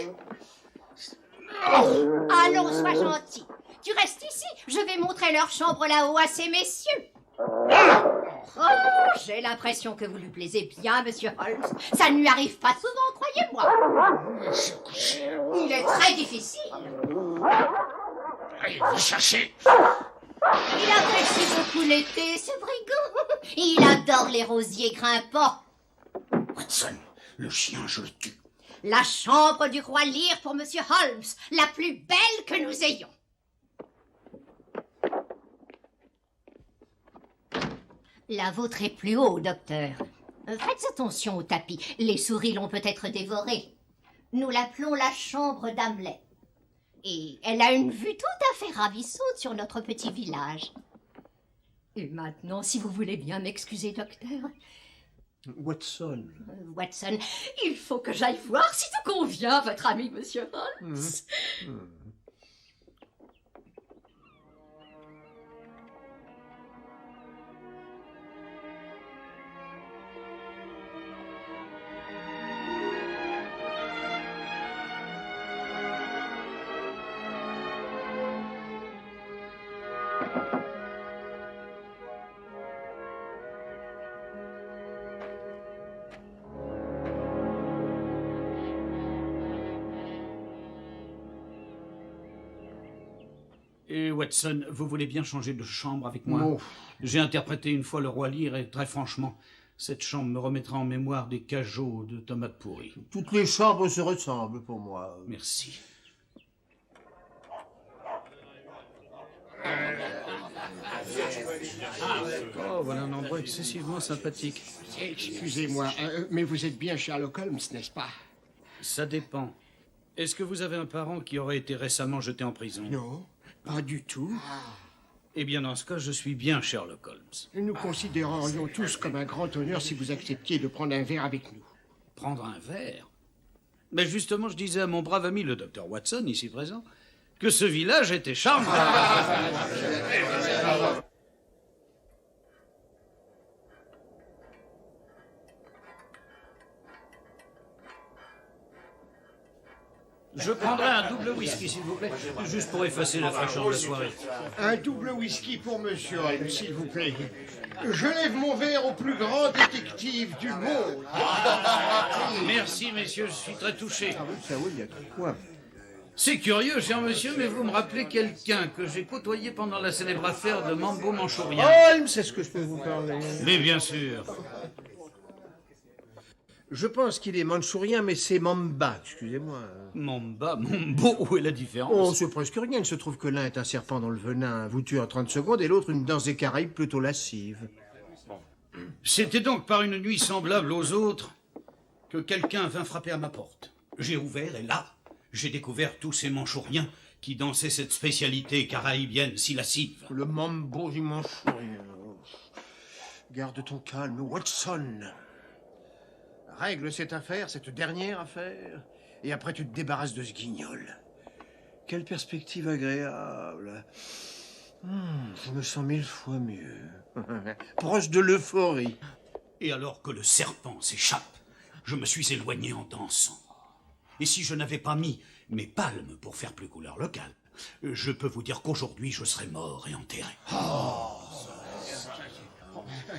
Allons, sois gentil. Tu restes ici, je vais montrer leur chambre là-haut à ces messieurs. Oh, j'ai l'impression que vous lui plaisez bien, monsieur Holmes. Ça ne lui arrive pas souvent, croyez-moi. Il est très difficile. Allez, vous cherchez. Il apprécie beaucoup l'été, ce brigand. Il adore les rosiers grimpants. Watson, le chien, je le tue. La chambre du roi Lear pour monsieur Holmes, la plus belle que nous ayons. La vôtre est plus haut, docteur. Faites attention au tapis. Les souris l'ont peut-être dévoré. Nous l'appelons la chambre d'Hamlet. Et elle a une vue tout à fait ravissante sur notre petit village. Et maintenant, si vous voulez bien m'excuser, docteur. Watson. Watson, il faut que j'aille voir si tout convient à votre ami, monsieur Holmes. Et Watson, vous voulez bien changer de chambre avec moi? Non. J'ai interprété une fois le roi Lear et très franchement, cette chambre me remettra en mémoire des cajots de tomates pourries. Toutes les chambres se ressemblent pour moi. Merci. Oh, voilà un endroit excessivement sympathique. Excusez-moi, mais vous êtes bien Sherlock Holmes, n'est-ce pas? Ça dépend. Est-ce que vous avez un parent qui aurait été récemment jeté en prison? Non, pas du tout. Eh bien, dans ce cas, je suis bien Sherlock Holmes. Nous considérerions tous comme un grand honneur si vous acceptiez de prendre un verre avec nous. Prendre un verre? Mais justement, je disais à mon brave ami, le docteur Watson, ici présent, que ce village était charmant. Je prendrai un double whisky, s'il vous plaît, juste pour effacer la fraîcheur de la soirée. Un double whisky pour monsieur Holmes, s'il vous plaît. Je lève mon verre au plus grand détective du monde. Merci, messieurs, je suis très touché. Ça oui, il y a quoi? C'est curieux, cher monsieur, mais vous me rappelez quelqu'un que j'ai côtoyé pendant la célèbre affaire de Mambo Manchourien. Holmes, est-ce que je peux vous parler? Mais bien sûr. Je pense qu'il est manchourien, mais c'est Mamba, excusez-moi. Mamba, Mambo, où est la différence? Oh, c'est presque rien. Il se trouve que l'un est un serpent dans le venin, vous tue en 30 secondes, et l'autre une danse des Caraïbes plutôt lascive. C'était donc par une nuit semblable aux autres que quelqu'un vint frapper à ma porte. J'ai ouvert, et là, j'ai découvert tous ces manchouriens qui dansaient cette spécialité caraïbienne si lascive. Le Mambo du manchourien. Garde ton calme, Watson. Règle cette affaire, cette dernière affaire, et après tu te débarrasses de ce guignol. Quelle perspective agréable. Je me sens 1000 fois mieux. Proche de l'euphorie. Et alors que le serpent s'échappe, je me suis éloigné en dansant. Et si je n'avais pas mis mes palmes pour faire plus couleur locale, je peux vous dire qu'aujourd'hui je serais mort et enterré.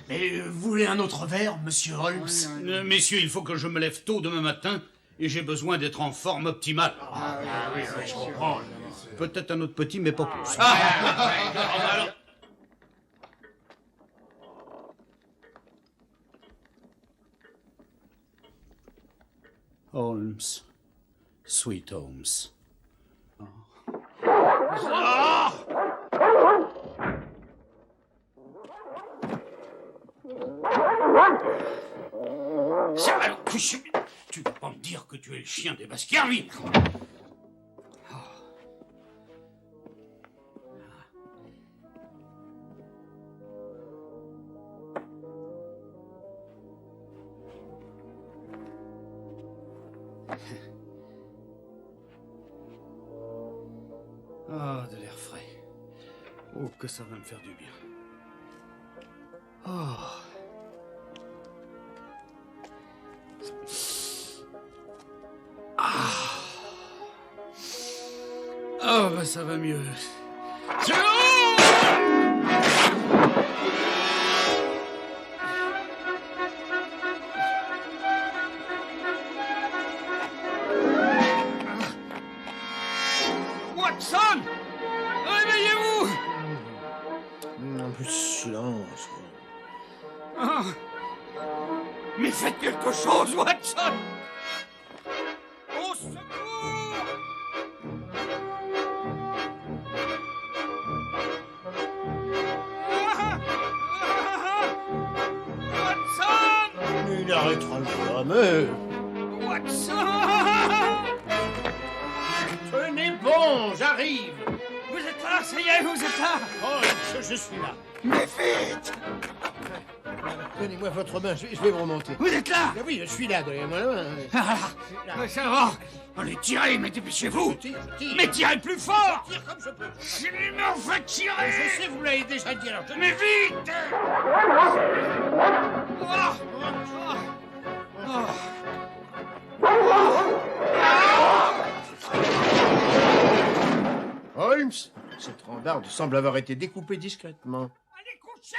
Mais vous voulez un autre verre, monsieur Holmes? Messieurs, il faut que je me lève tôt demain matin et j'ai besoin d'être en forme optimale. Oui, je comprends. Peut-être un autre petit, mais pas plus. Holmes. Sweet Holmes. Ça va le coucher. Tu vas pas me dire que tu es le chien des Baskerville. Ah, de l'air frais. Oh, que ça va me faire du bien. Oh. Ah. Oh, bah ça va mieux. Watson! Réveillez-vous! Un peu de silence. Ah. Mais faites quelque chose, Watson! Au secours! Watson! Il arrêtera jamais. Watson! Tenez bon, j'arrive. Vous êtes là, ça y est, vous êtes là! Oh, je suis là. Mais vite! Donnez-moi votre main, je vais vous remonter. Vous êtes là? Ah oui, je suis là, donnez-moi la main. Ah, ça va! Allez, tirez, mais dépêchez-vous! Je tire. Mais tirez plus fort! Je tire comme je peux. Mais on fait tirer! Je sais, vous l'avez déjà dit, alors Mais vite! Ah. Holmes, cette rambarde semble avoir été découpée discrètement. Allez, couchez!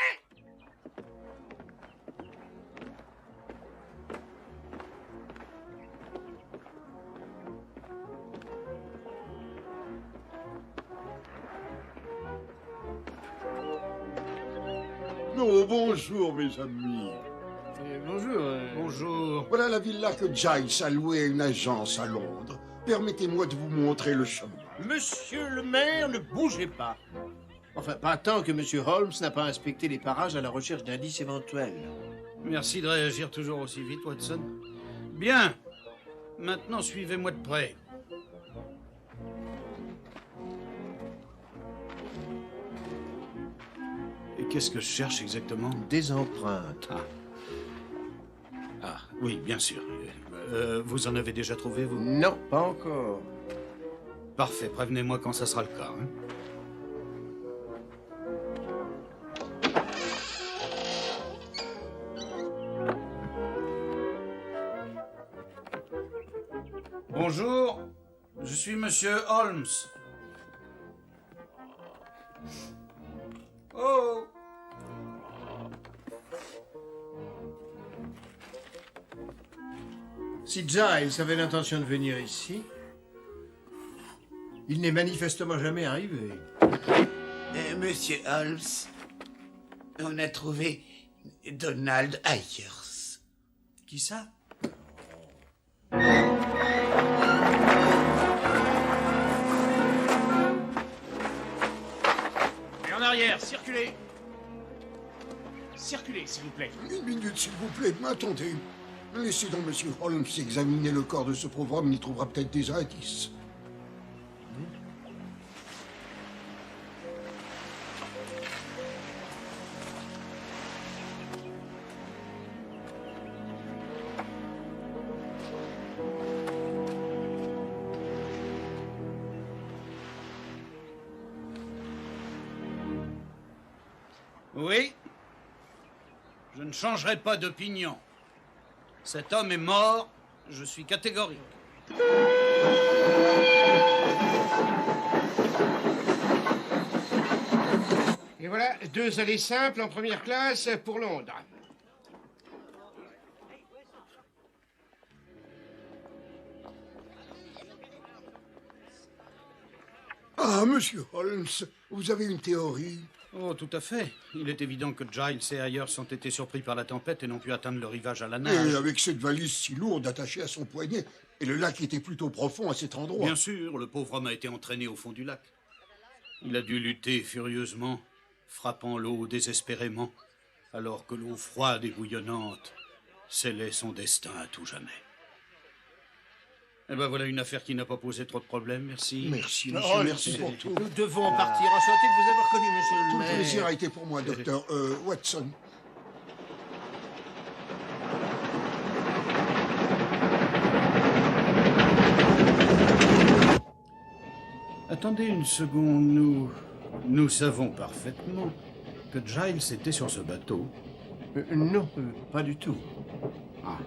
Oh, bonjour, mes amis. Bonjour. Bonjour. Voilà la villa que Giles a louée à une agence à Londres. Permettez-moi de vous montrer le chemin. Monsieur le maire, ne bougez pas. Enfin, pas tant que Monsieur Holmes n'a pas inspecté les parages à la recherche d'indices éventuels. Merci de réagir toujours aussi vite, Watson. Bien. Maintenant, suivez-moi de près. Et qu'est-ce que je cherche exactement? Des empreintes. Ah, oui, bien sûr. Vous en avez déjà trouvé, vous? Non, pas encore. Parfait, prévenez-moi quand ça sera le cas. Hein? Bonjour, je suis Monsieur Holmes. Oh! Si Giles avait l'intention de venir ici, il n'est manifestement jamais arrivé. Monsieur Holmes, on a trouvé Donald Ayers. Qui ça? Et en arrière, circulez! Circulez, s'il vous plaît. Une minute, s'il vous plaît, mais attendez. Laissez donc Monsieur Holmes examiner le corps de ce pauvre homme, il trouvera peut-être des indices. Oui. Je ne changerai pas d'opinion. Cet homme est mort, je suis catégorique. Et voilà, 2 allées simples en première classe pour Londres. Ah, Monsieur Holmes, vous avez une théorie? Oh, tout à fait. Il est évident que Giles et Ayers ont été surpris par la tempête et n'ont pu atteindre le rivage à la nage. Et avec cette valise si lourde attachée à son poignet, et le lac était plutôt profond à cet endroit. Bien sûr, le pauvre homme a été entraîné au fond du lac. Il a dû lutter furieusement, frappant l'eau désespérément, alors que l'eau froide et bouillonnante scellait son destin à tout jamais. Eh ben voilà une affaire qui n'a pas posé trop de problèmes, merci. Merci, monsieur, merci pour tout. Nous devons partir. Enchanté de vous avoir connu, monsieur le Tout maire. le plaisir a été pour moi, docteur Watson. Attendez une seconde, nous savons parfaitement que Giles était sur ce bateau. Non, pas du tout. Ah.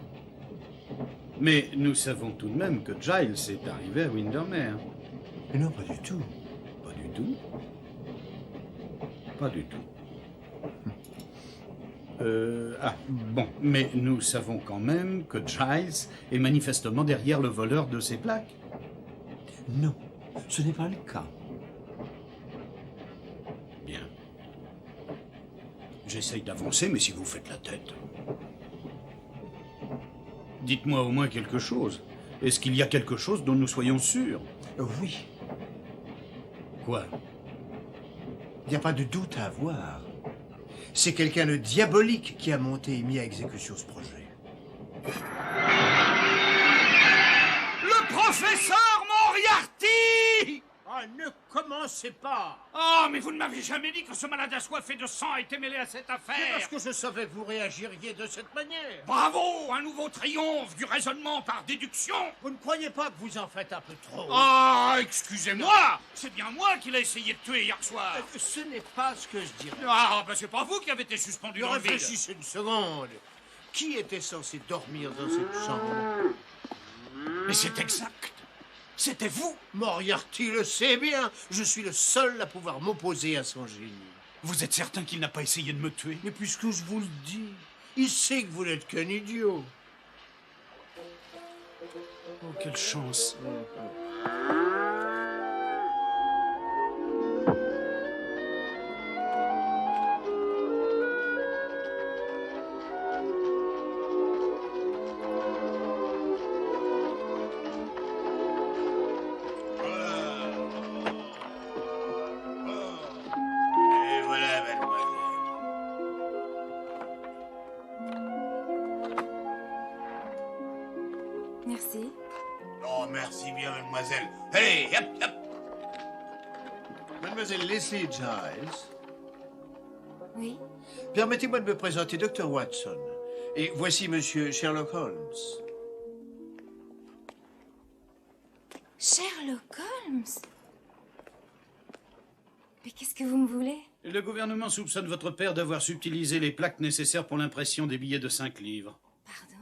Mais nous savons tout de même que Giles est arrivé à Windermere. Non, pas du tout. Pas du tout? Pas du tout. Bon, mais nous savons quand même que Giles est manifestement derrière le voleur de ces plaques. Non, ce n'est pas le cas. Bien. J'essaye d'avancer, mais si vous faites la tête... Dites-moi au moins quelque chose. Est-ce qu'il y a quelque chose dont nous soyons sûrs? Oui. Quoi? Il n'y a pas de doute à avoir. C'est quelqu'un de diabolique qui a monté et mis à exécution ce projet. Le professeur Moriarty! Ah, ne commencez pas! Oh, mais vous ne m'avez jamais dit que ce malade assoiffé de sang a été mêlé à cette affaire! C'est parce que je savais que vous réagiriez de cette manière. Bravo! Un nouveau triomphe du raisonnement par déduction! Vous ne croyez pas que vous en faites un peu trop? Ah, excusez-moi! C'est bien moi qui l'ai essayé de tuer hier soir! Ce n'est pas ce que je dirais. Ah, ben c'est pas vous qui avez été suspendu dans le vide! Réfléchissez une seconde. Qui était censé dormir dans cette chambre? Mais c'est exact! C'était vous! Moriarty le sait bien. Je suis le seul à pouvoir m'opposer à son génie. Vous êtes certain qu'il n'a pas essayé de me tuer? Mais puisque je vous le dis, il sait que vous n'êtes qu'un idiot. Oh, quelle chance! Merci. Oh, merci bien, mademoiselle. Allez, hop, hop. Mademoiselle Leslie Giles. Oui. Permettez-moi de me présenter Dr. Watson. Et voici Monsieur Sherlock Holmes. Sherlock Holmes? Mais qu'est-ce que vous me voulez? Le gouvernement soupçonne votre père d'avoir subtilisé les plaques nécessaires pour l'impression des billets de 5 livres. Pardon?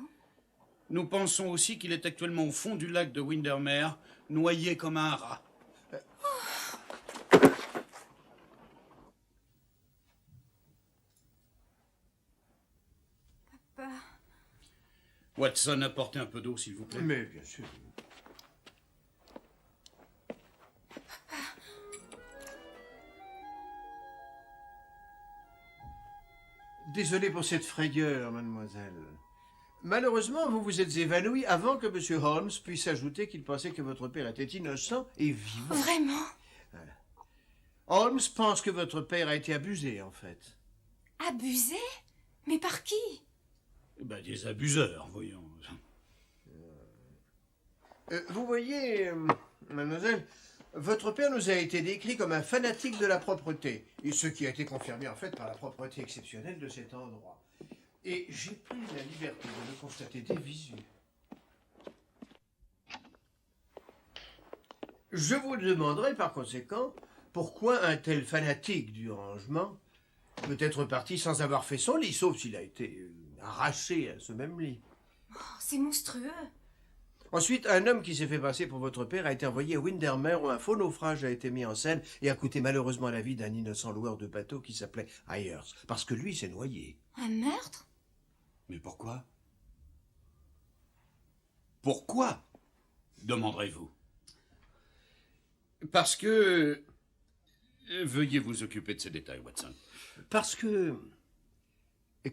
Nous pensons aussi qu'il est actuellement au fond du lac de Windermere, noyé comme un rat. Papa. Watson, apportez un peu d'eau, s'il vous plaît. Mais bien sûr. Désolé pour cette frayeur, mademoiselle. Malheureusement, vous vous êtes évanouie avant que M. Holmes puisse ajouter qu'il pensait que votre père était innocent et vivant. Vraiment? Voilà. Holmes pense que votre père a été abusé, en fait. Abusé? Mais par qui? Ben, des abuseurs, voyons. Vous voyez, mademoiselle, votre père nous a été décrit comme un fanatique de la propreté, et ce qui a été confirmé en fait par la propreté exceptionnelle de cet endroit. Et j'ai pris la liberté de le constater des visu. Je vous demanderai par conséquent pourquoi un tel fanatique du rangement peut être parti sans avoir fait son lit, sauf s'il a été arraché à ce même lit. Oh, c'est monstrueux. Ensuite, un homme qui s'est fait passer pour votre père a été envoyé à Windermere où un faux naufrage a été mis en scène et a coûté malheureusement la vie d'un innocent loueur de bateau qui s'appelait Ayers, parce que lui s'est noyé. Un meurtre? Mais pourquoi? Pourquoi? Demanderez-vous. Parce que... Veuillez vous occuper de ces détails, Watson. Parce que...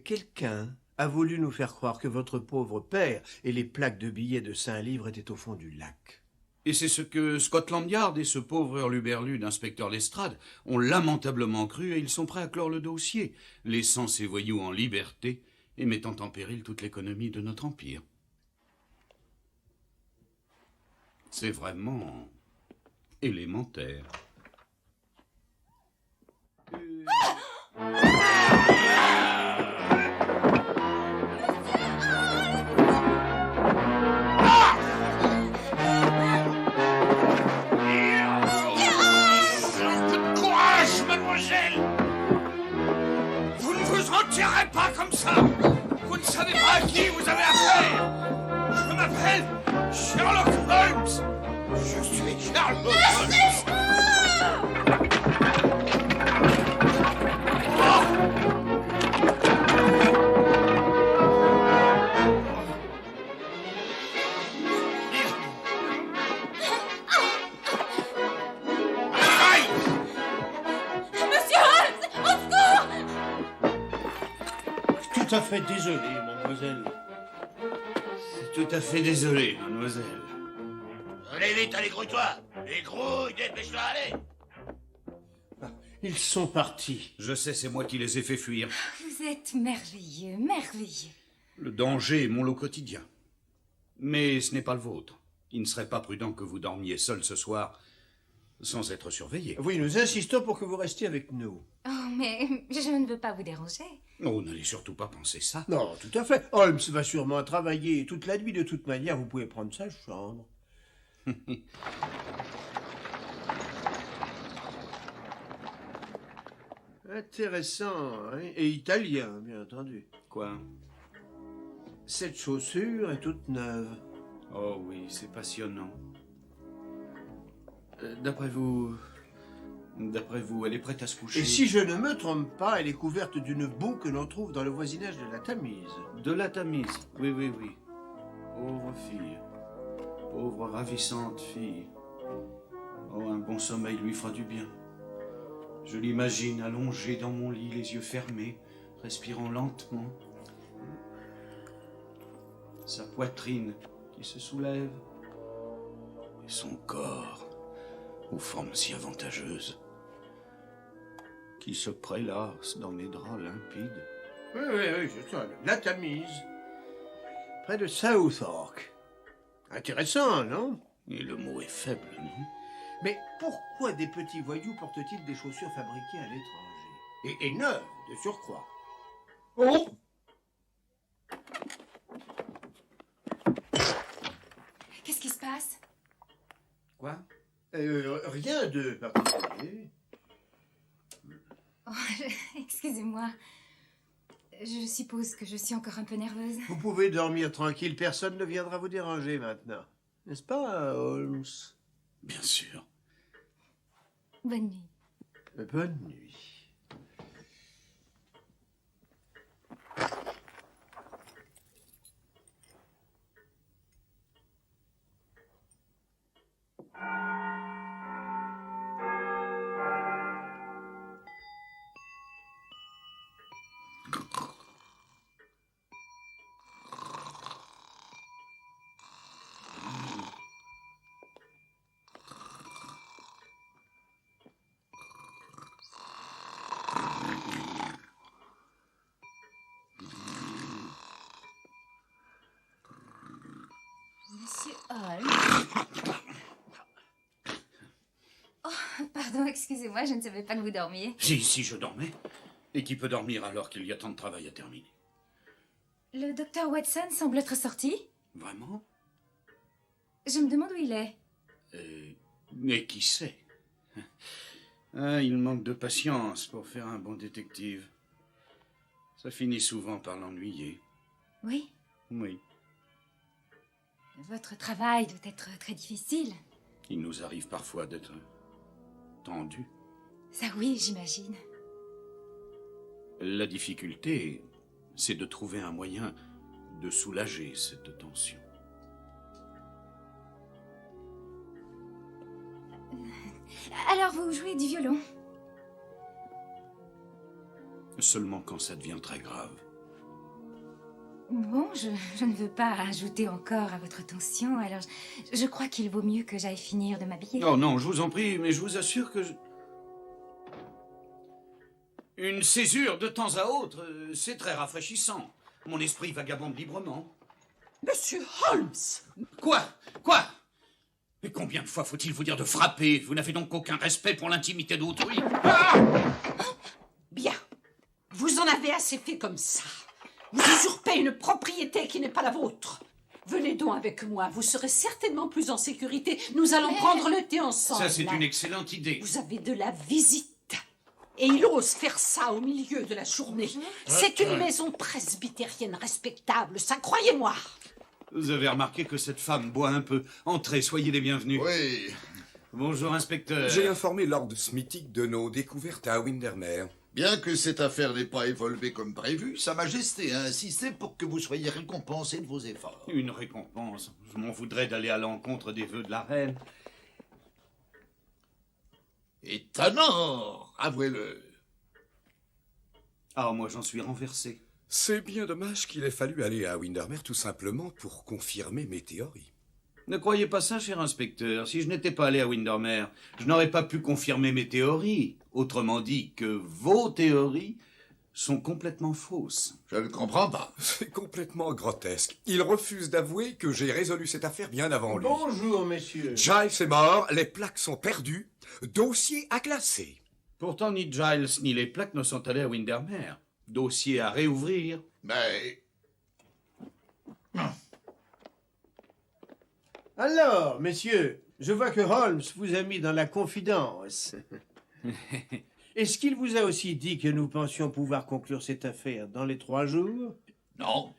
quelqu'un a voulu nous faire croire que votre pauvre père et les plaques de billets de 5 livres étaient au fond du lac. Et c'est ce que Scotland Yard et ce pauvre hurluberlu d'inspecteur Lestrade ont lamentablement cru et ils sont prêts à clore le dossier, laissant ces voyous en liberté et mettant en péril toute l'économie de notre empire. C'est vraiment élémentaire. mademoiselle! Vous ne vous en tirez pas comme ça! Vous ne savez pas à qui vous avez affaire! Je m'appelle Sherlock Holmes! Je suis Sherlock Holmes! Tout à fait désolé, mademoiselle. Tout à fait désolé, mademoiselle. Allez vite, allez, grouille-toi! Les grouilles, dépêche-toi, allez! Ils sont partis. Je sais, c'est moi qui les ai fait fuir. Vous êtes merveilleux, merveilleux. Le danger est mon lot quotidien. Mais ce n'est pas le vôtre. Il ne serait pas prudent que vous dormiez seul ce soir sans être surveillé. Oui, nous insistons pour que vous restiez avec nous. Oh, mais je ne veux pas vous déranger. Oh, n'allez surtout pas penser ça. Non, tout à fait. Holmes va sûrement travailler toute la nuit. De toute manière, vous pouvez prendre sa chambre. Intéressant, hein? Et italien, bien entendu. Quoi? Cette chaussure est toute neuve. Oh oui, c'est passionnant. D'après vous, elle est prête à se coucher. Et si je ne me trompe pas, elle est couverte d'une boue que l'on trouve dans le voisinage de la Tamise. De la Tamise, oui, oui, oui. Pauvre fille. Pauvre ravissante fille. Oh, un bon sommeil lui fera du bien. Je l'imagine allongée dans mon lit, les yeux fermés, respirant lentement. Sa poitrine qui se soulève. Et son corps, aux formes si avantageuses, qui se prélasse dans mes draps limpides. Oui, c'est ça, la Tamise. Près de Southwark. Intéressant, non? Et le mot est faible, non? Mais pourquoi des petits voyous portent-ils des chaussures fabriquées à l'étranger? Et neuves, de surcroît. Oh! Qu'est-ce qui se passe? Quoi? Rien de particulier. Oh, excusez-moi. Je suppose que je suis encore un peu nerveuse. Vous pouvez dormir tranquille, personne ne viendra vous déranger maintenant. N'est-ce pas, Holmes? Bien sûr. Bonne nuit. Bonne nuit. Monsieur Holmes. Oh, pardon, excusez-moi, je ne savais pas que vous dormiez. Si je dormais. Et qui peut dormir alors qu'il y a tant de travail à terminer? Le docteur Watson semble être sorti. Vraiment? Je me demande où il est. Mais qui sait? Ah, il manque de patience pour faire un bon détective. Ça finit souvent par l'ennuyer. Oui. Oui. Votre travail doit être très difficile. Il nous arrive parfois d'être tendus. Ça oui, j'imagine. La difficulté, c'est de trouver un moyen de soulager cette tension. Alors vous jouez du violon? Seulement quand ça devient très grave. Bon, je ne veux pas ajouter encore à votre tension, alors je crois qu'il vaut mieux que j'aille finir de m'habiller. Oh non, je vous en prie, mais je vous assure que Une césure de temps à autre, c'est très rafraîchissant. Mon esprit vagabonde librement. Monsieur Holmes! Quoi? Mais combien de fois faut-il vous dire de frapper? Vous n'avez donc aucun respect pour l'intimité d'autrui. Bien. Vous en avez assez fait comme ça. Vous usurpez une propriété qui n'est pas la vôtre. Venez donc avec moi, vous serez certainement plus en sécurité. Nous allons prendre le thé ensemble. Ça, c'est une excellente idée. Vous avez de la visite. Et il ose faire ça au milieu de la journée. C'est une maison presbytérienne respectable, ça, croyez-moi. Vous avez remarqué que cette femme boit un peu. Entrez, soyez les bienvenus. Oui. Bonjour, inspecteur. J'ai informé Lord Smithick de nos découvertes à Windermere. Bien que cette affaire n'ait pas évolué comme prévu, Sa Majesté a insisté pour que vous soyez récompensé de vos efforts. Une récompense. Je m'en voudrais d'aller à l'encontre des vœux de la reine. Étonnant, avouez-le. Ah, moi j'en suis renversé. C'est bien dommage qu'il ait fallu aller à Windermere tout simplement pour confirmer mes théories. Ne croyez pas ça, cher inspecteur. Si je n'étais pas allé à Windermere, je n'aurais pas pu confirmer mes théories. Autrement dit, que vos théories sont complètement fausses. Je ne comprends pas. C'est complètement grotesque. Il refuse d'avouer que j'ai résolu cette affaire bien avant lui. Bonjour, messieurs. Giles est mort, les plaques sont perdues, dossier à classer. Pourtant, ni Giles ni les plaques ne sont allés à Windermere. Dossier à réouvrir. Mais... Alors, messieurs, je vois que Holmes vous a mis dans la confidence. Est-ce qu'il vous a aussi dit que nous pensions pouvoir conclure cette affaire dans les 3 jours? Non.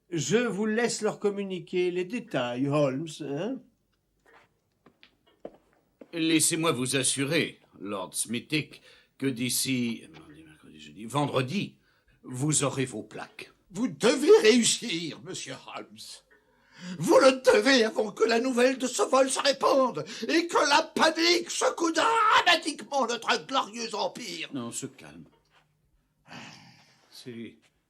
Je vous laisse leur communiquer les détails, Holmes, hein? Laissez-moi vous assurer, Lord Smithick, que d'ici vendredi, vous aurez vos plaques. Vous devez réussir, monsieur Holmes. Vous le devez avant que la nouvelle de ce vol se répande et que la panique secoue dramatiquement notre glorieux empire. Non, on se calme.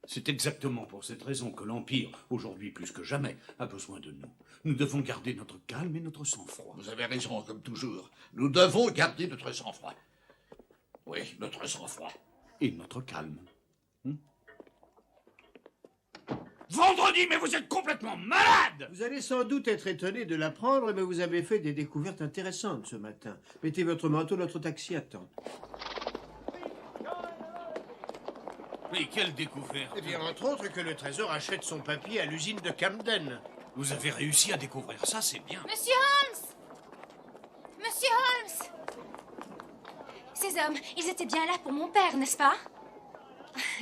C'est exactement pour cette raison que l'Empire, aujourd'hui plus que jamais, a besoin de nous. Nous devons garder notre calme et notre sang-froid. Vous avez raison, comme toujours. Nous devons garder notre sang-froid. Oui, notre sang-froid. Et notre calme. Vendredi, mais vous êtes complètement malade! Vous allez sans doute être étonné de l'apprendre, mais vous avez fait des découvertes intéressantes ce matin. Mettez votre manteau, notre taxi attend. Mais quelle découverte! Eh bien, entre autres, que le trésor achète son papier à l'usine de Camden. Vous avez réussi à découvrir ça, c'est bien. Monsieur Holmes! Monsieur Holmes! Ces hommes, ils étaient bien là pour mon père, n'est-ce pas?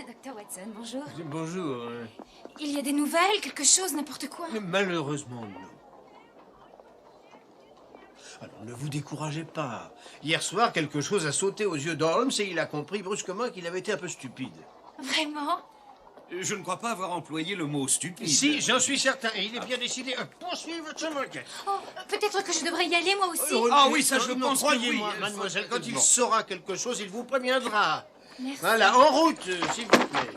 Docteur Watson, bonjour. Bonjour. Il y a des nouvelles, quelque chose, n'importe quoi? Malheureusement, non. Alors, ne vous découragez pas. Hier soir, quelque chose a sauté aux yeux d'Holmes et il a compris brusquement qu'il avait été un peu stupide. Vraiment? Je ne crois pas avoir employé le mot stupide. Si, j'en suis certain. Et il est bien décidé à poursuivre son enquête. Oh, peut-être que je devrais y aller, moi aussi. Oui, ça, je pense que oui. Croyez-moi, mademoiselle, quand il saura quelque chose, il vous préviendra. Merci. Voilà, en route, s'il vous plaît.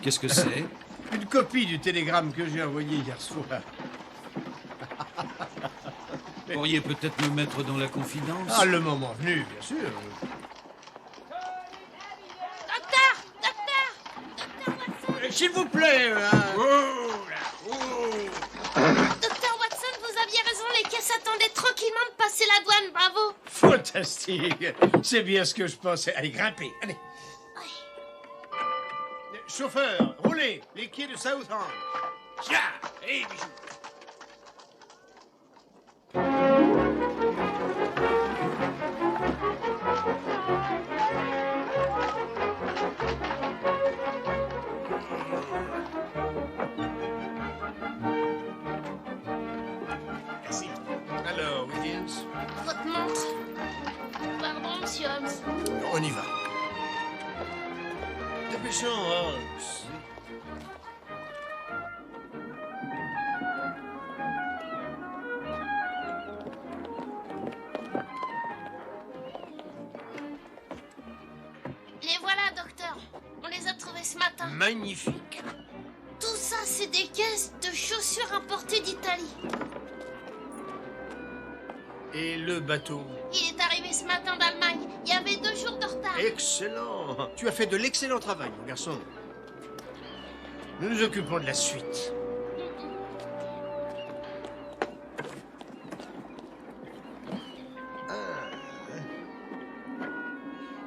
Qu'est-ce que c'est? Une copie du télégramme que j'ai envoyé hier soir. Vous pourriez peut-être me mettre dans la confidence? Ah, le moment venu, bien sûr. S'il vous plaît, Docteur Watson, vous aviez raison, les caisses attendaient tranquillement de passer la douane, bravo. Fantastique. C'est bien ce que je pensais. Allez, grimpez, allez. Chauffeur, roulez, les quais de Southend. Tiens, hé, bijou. Merci. Alors, Williams? Votre montre. Pardon, monsieur Holmes. On y va. Dépêchons, Holmes. Les voilà, docteur. On les a trouvés ce matin. Magnifique. Tout ça, c'est des caisses de chaussures importées d'Italie. Et le bateau? Il est arrivé ce matin d'Allemagne. Il y avait 2 jours de retard. Excellent. Tu as fait de l'excellent travail, mon garçon. Nous nous occupons de la suite.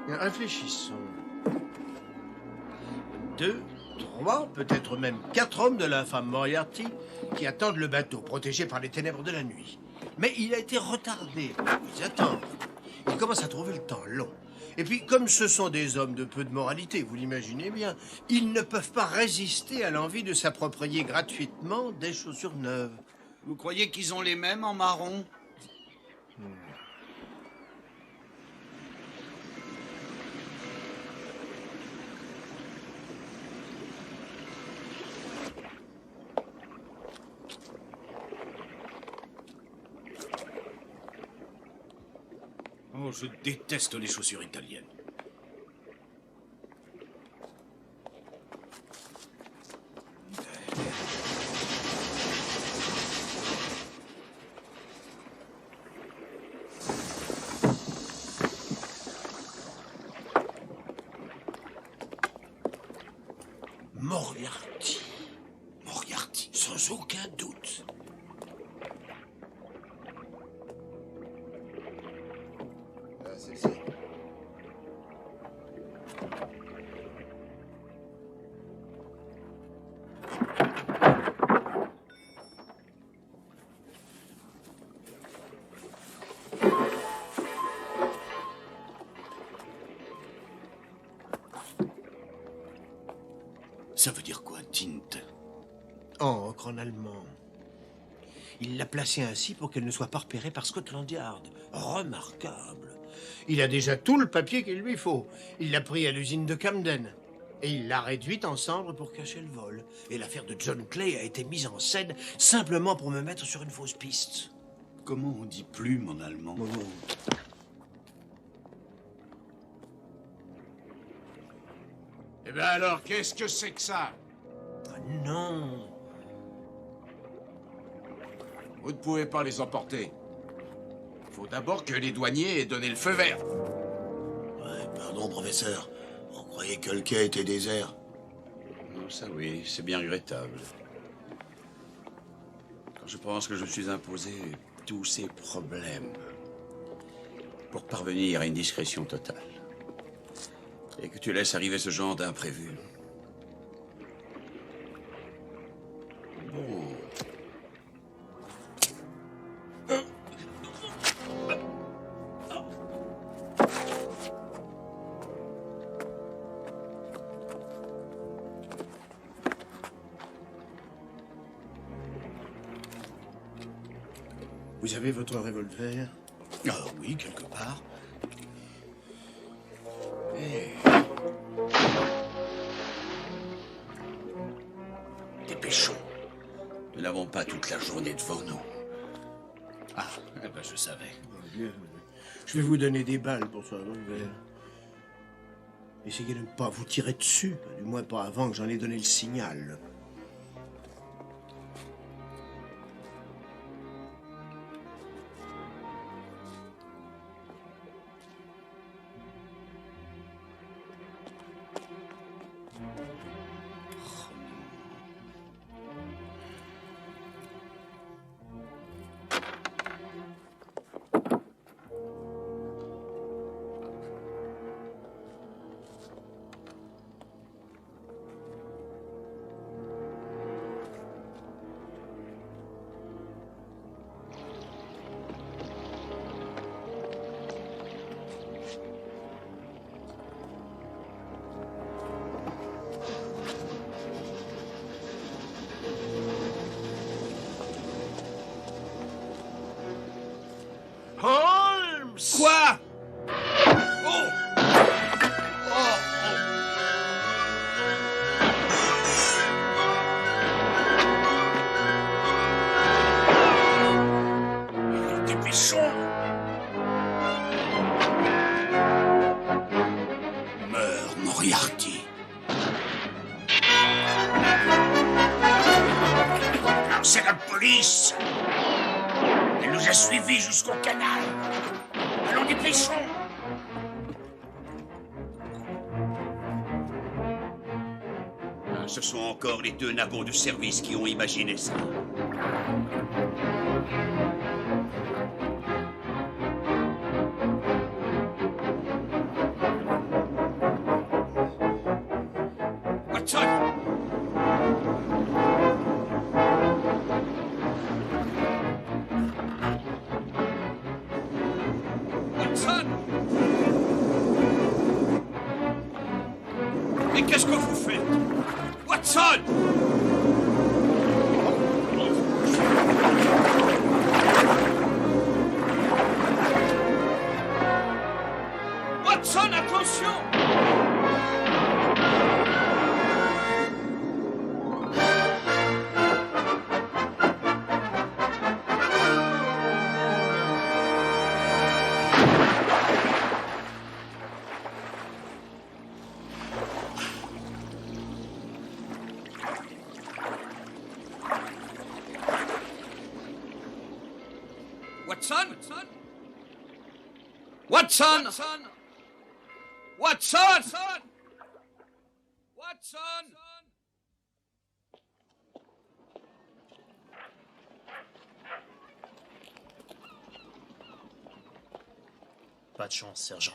Réfléchissons. 2, 3, peut-être même 4 hommes de la femme Moriarty qui attendent le bateau, protégé par les ténèbres de la nuit. Mais il a été retardé. Ils attendent. Ils commencent à trouver le temps long. Et puis, comme ce sont des hommes de peu de moralité, vous l'imaginez bien, ils ne peuvent pas résister à l'envie de s'approprier gratuitement des chaussures neuves. Vous croyez qu'ils ont les mêmes en marron? Oh, je déteste les chaussures italiennes. Moriarty. Moriarty, sans aucun doute. Ça veut dire quoi, tinte? Encre en allemand. Il l'a placée ainsi pour qu'elle ne soit pas repérée par Scotland Yard. Remarquable. Il a déjà tout le papier qu'il lui faut. Il l'a pris à l'usine de Camden. Et il l'a réduite en cendres pour cacher le vol. Et l'affaire de John Clay a été mise en scène simplement pour me mettre sur une fausse piste. Comment on dit plume en allemand? Eh ben alors, qu'est-ce que c'est que ça? Non. Vous ne pouvez pas les emporter. Faut d'abord que les douaniers aient donné le feu vert. Ouais, pardon, professeur. On croyait que le quai était désert. Ça oui, c'est bien regrettable. Quand je pense que je me suis imposé tous ces problèmes pour parvenir à une discrétion totale. Et que tu laisses arriver ce genre d'imprévu. Bon. Vous avez votre revolver? Ah oui, quelque part. Dépêchons. Nous n'avons pas toute la journée devant nous. Ah, eh ben je savais. Je vais vous donner des balles pour ce revolver. Essayez de ne pas vous tirer dessus, du moins pas avant que j'en ai donné le signal. Holmes! Quoi? Dépêchons! Meurs, Moriarty. Alors c'est la police. Elle nous a suivis jusqu'au canal. Allons, dépêchons! Ce sont encore les deux nabots de service qui ont imaginé ça. Watson! Watson! Mais qu'est-ce que vous faites? Watson! Watson, attention! Watson? Watson? Watson? Watson? Pas de chance, sergent.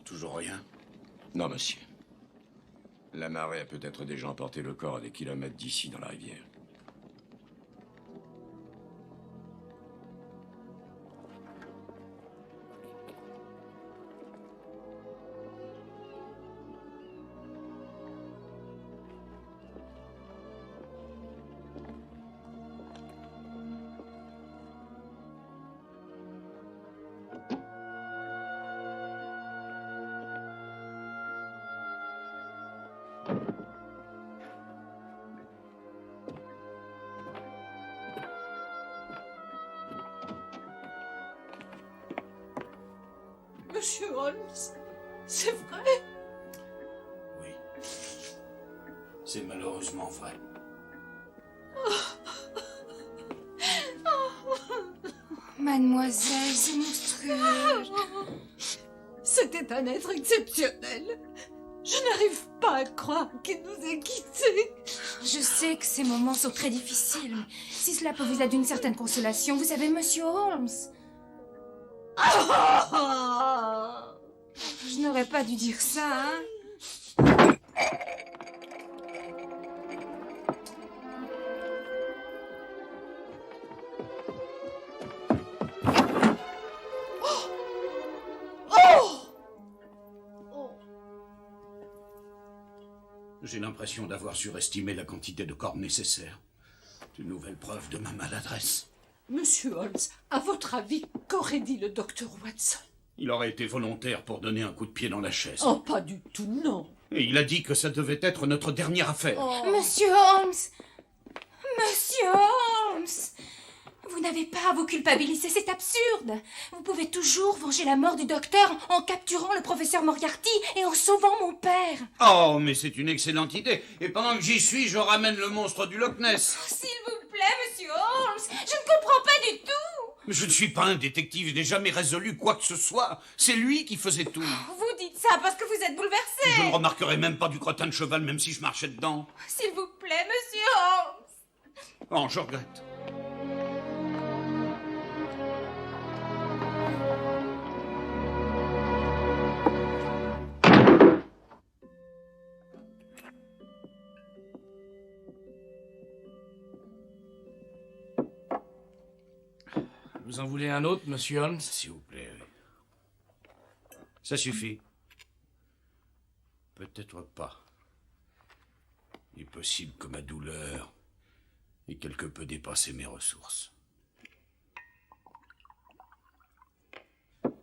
Toujours rien? Non, monsieur. La marée a peut-être déjà emporté le corps à des kilomètres d'ici, dans la rivière. Monsieur Holmes, c'est vrai? Oui. C'est malheureusement vrai. Mademoiselle, c'est monstrueux. C'était un être exceptionnel. Je n'arrive pas à croire qu'il nous ait quittés. Je sais que ces moments sont très difficiles, mais si cela peut vous être d'une certaine consolation, vous savez, Monsieur Holmes. Je n'aurais pas dû dire ça, hein. J'ai l'impression d'avoir surestimé la quantité de corps nécessaire. Une nouvelle preuve de ma maladresse. Monsieur Holmes, à votre avis, qu'aurait dit le docteur Watson? Il aurait été volontaire pour donner un coup de pied dans la chaise. Oh, pas du tout, non. Et il a dit que ça devait être notre dernière affaire. Oh. Monsieur Holmes! Monsieur Holmes! Vous n'avez pas à vous culpabiliser, c'est absurde. Vous pouvez toujours venger la mort du docteur en capturant le professeur Moriarty et en sauvant mon père. Oh, mais c'est une excellente idée. Et pendant que j'y suis, je ramène le monstre du Loch Ness. Oh, s'il vous plaît, Monsieur Holmes, je ne comprends pas du tout. Mais je ne suis pas un détective, je n'ai jamais résolu quoi que ce soit. C'est lui qui faisait tout. Vous dites ça parce que vous êtes bouleversé. Je ne remarquerai même pas du crottin de cheval, même si je marchais dedans. S'il vous plaît, Monsieur Holmes. Oh, je regrette. Vous en voulez un autre, Monsieur Holmes? S'il vous plaît, oui. Ça suffit. Peut-être pas. Il est possible que ma douleur ait quelque peu dépassé mes ressources.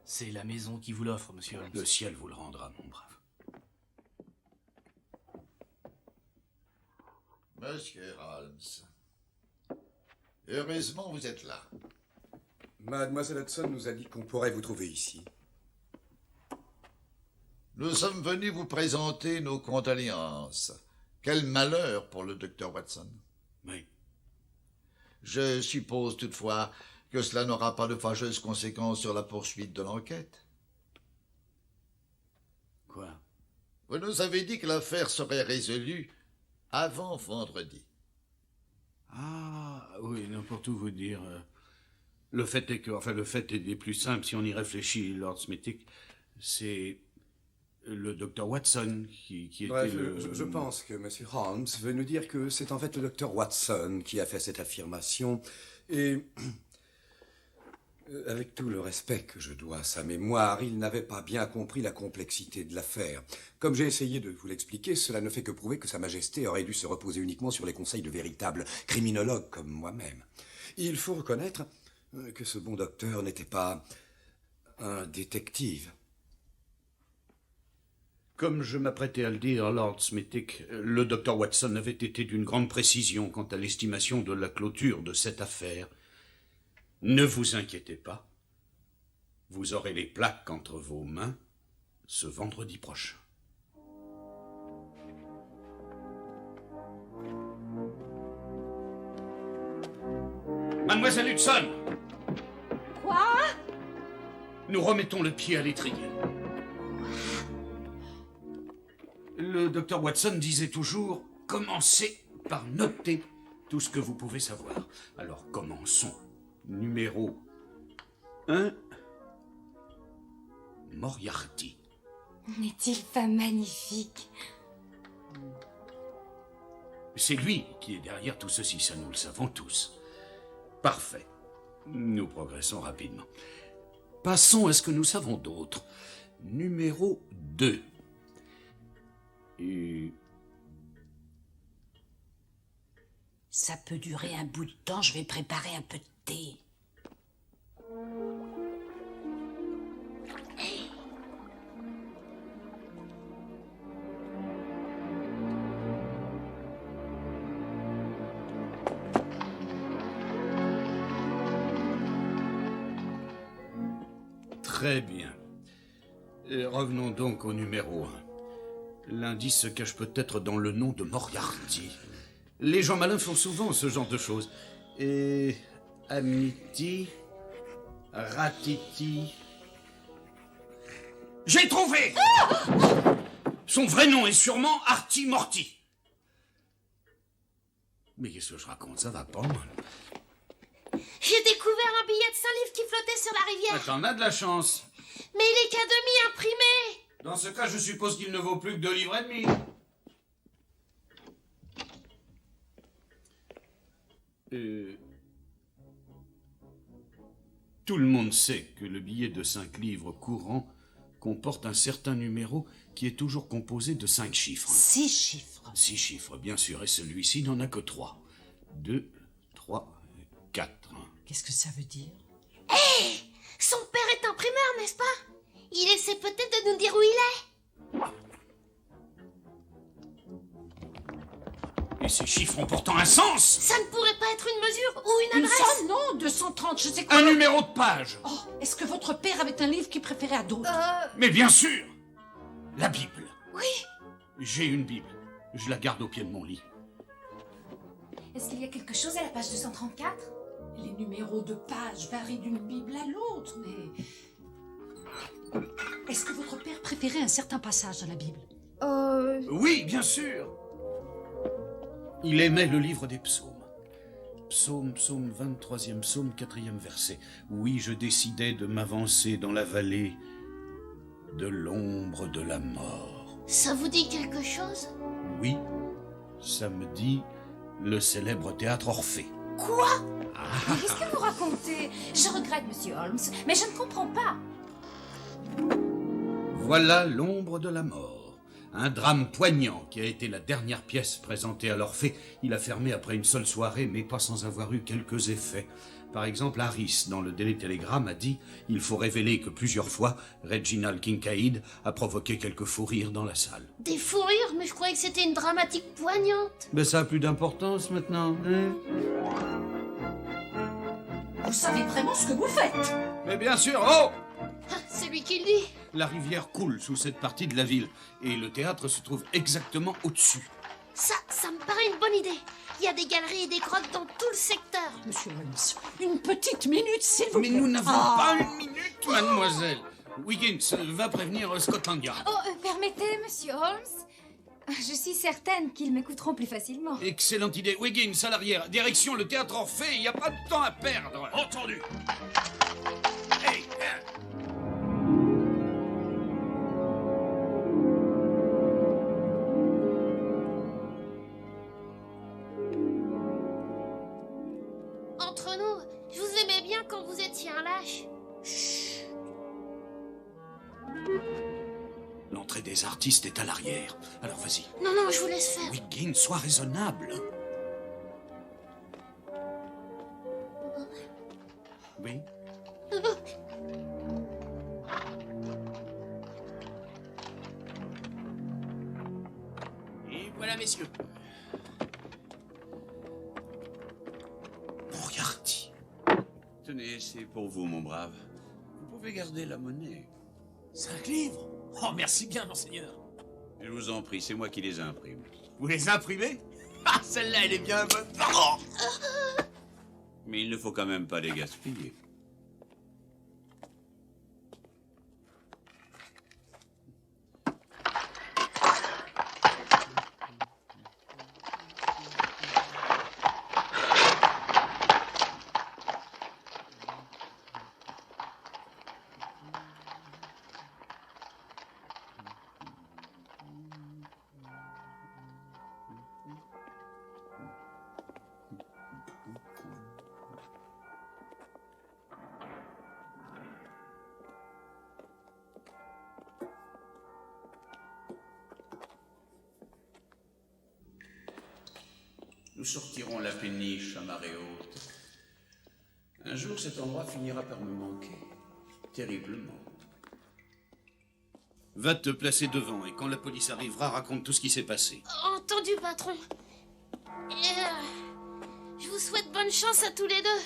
C'est la maison qui vous l'offre, Monsieur Holmes. Le ciel vous le rendra, mon brave. Monsieur Holmes, heureusement vous êtes là. Mademoiselle Hudson nous a dit qu'on pourrait vous trouver ici. Nous sommes venus vous présenter nos condoléances. Quel malheur pour le docteur Watson. Oui. Je suppose toutefois que cela n'aura pas de fâcheuses conséquences sur la poursuite de l'enquête. Quoi? Vous nous avez dit que l'affaire serait résolue avant vendredi. Ah, oui, non, pour tout vous dire, Le fait est des plus simples, si on y réfléchit, Lord Smithick, c'est le docteur Watson qui était Bref, le... je pense que M. Holmes veut nous dire que c'est en fait le docteur Watson qui a fait cette affirmation. Et avec tout le respect que je dois à sa mémoire, il n'avait pas bien compris la complexité de l'affaire. Comme j'ai essayé de vous l'expliquer, cela ne fait que prouver que Sa Majesté aurait dû se reposer uniquement sur les conseils de véritables criminologues comme moi-même. Il faut reconnaître que ce bon docteur n'était pas un détective. Comme je m'apprêtais à le dire, Lord Smithick, le docteur Watson avait été d'une grande précision quant à l'estimation de la clôture de cette affaire. Ne vous inquiétez pas. Vous aurez les plaques entre vos mains ce vendredi prochain. Mademoiselle Hudson! Quoi? Nous remettons le pied à l'étrier. Le docteur Watson disait toujours « Commencez par noter tout ce que vous pouvez savoir ». Alors commençons. Numéro 1. Moriarty. N'est-il pas magnifique? C'est lui qui est derrière tout ceci, ça nous le savons tous. Parfait. Nous progressons rapidement. Passons à ce que nous savons d'autre. Numéro 2. Et... Ça peut durer un bout de temps, je vais préparer un peu de thé. Très bien. Revenons donc au numéro 1. L'indice se cache peut-être dans le nom de Moriarty. Les gens malins font souvent ce genre de choses. Et... Amity... Ratiti... J'ai trouvé! Son vrai nom est sûrement Artie Morty. Mais qu'est-ce que je raconte? Ça va pas, moi. J'ai découvert un billet de 5 livres qui flottait sur la rivière. T'en as de la chance. Mais il est qu'à demi imprimé. Dans ce cas, je suppose qu'il ne vaut plus que 2 livres et demi. Tout le monde sait que le billet de 5 livres courant comporte un certain numéro qui est toujours composé de 5 chiffres. 6 chiffres. 6 chiffres, bien sûr, et celui-ci n'en a que 3. 2, 3, 4. Qu'est-ce que ça veut dire? Hé! Son père est imprimeur, n'est-ce pas? Il essaie peut-être de nous dire où il est. Et ces chiffres ont pourtant un sens! Ça ne pourrait pas être une mesure ou une Une adresse? somme, non, 230, je sais quoi. Un numéro de page! Oh, est-ce que votre père avait un livre qu'il préférait à d'autres? Mais bien sûr! La Bible. Oui. J'ai une Bible. Je la garde au pied de mon lit. Est-ce qu'il y a quelque chose à la page 234? Les numéros de pages varient d'une Bible à l'autre, mais... Est-ce que votre père préférait un certain passage dans la Bible? Oui, bien sûr! Il aimait le livre des psaumes. Psaume 23e psaume, 4e verset. Oui, je décidais de m'avancer dans la vallée de l'ombre de la mort. Ça vous dit quelque chose? Oui, ça me dit le célèbre théâtre Orphée. Quoi? Mais qu'est-ce que vous racontez? Je regrette, monsieur Holmes, mais je ne comprends pas. Voilà l'ombre de la mort. Un drame poignant qui a été la dernière pièce présentée à l'Orphée. Il a fermé après une seule soirée, mais pas sans avoir eu quelques effets. Par exemple, Harris, dans le Daily Telegram, a dit « Il faut révéler que plusieurs fois, Reginald Kincaid a provoqué quelques fous rires dans la salle. » Des fous rires? Mais je croyais que c'était une dramatique poignante. Mais ça a plus d'importance maintenant, hein? Vous savez vraiment ce que vous faites? Mais bien sûr, oh! Ah, c'est lui qui le dit. La rivière coule sous cette partie de la ville, et le théâtre se trouve exactement au-dessus. Ça me paraît une bonne idée. Il y a des galeries et des grottes dans tout le secteur. Monsieur Holmes, une petite minute, s'il vous plaît. Mais nous n'avons pas une minute, mademoiselle. Wiggins, va prévenir Scotland Yard. Oh, permettez, monsieur Holmes? Je suis certaine qu'ils m'écouteront plus facilement. Excellente idée. Wiggins, à l'arrière. Direction le théâtre Orphée, il n'y a pas de temps à perdre. Entendu. Hey, Entre nous, je vous aimais bien quand vous étiez un lâche. L'entrée des artistes est à l'arrière. Alors vas-y. Non, non, je vous laisse faire. Wiggins, sois raisonnable. Oui. Et voilà, messieurs. Moriarty. Tenez, c'est pour vous, mon brave. Vous pouvez garder la monnaie. 5 livres? Oh, merci bien, monseigneur. Je vous en prie, c'est moi qui les imprime. Vous les imprimez? Ah, celle-là, elle est bien bonne. Mais il ne faut quand même pas les gaspiller. Nous sortirons la péniche à marée haute. Un jour, cet endroit finira par me manquer. Terriblement. Va te placer devant et quand la police arrivera, raconte tout ce qui s'est passé. Entendu, patron. Et je vous souhaite bonne chance à tous les deux.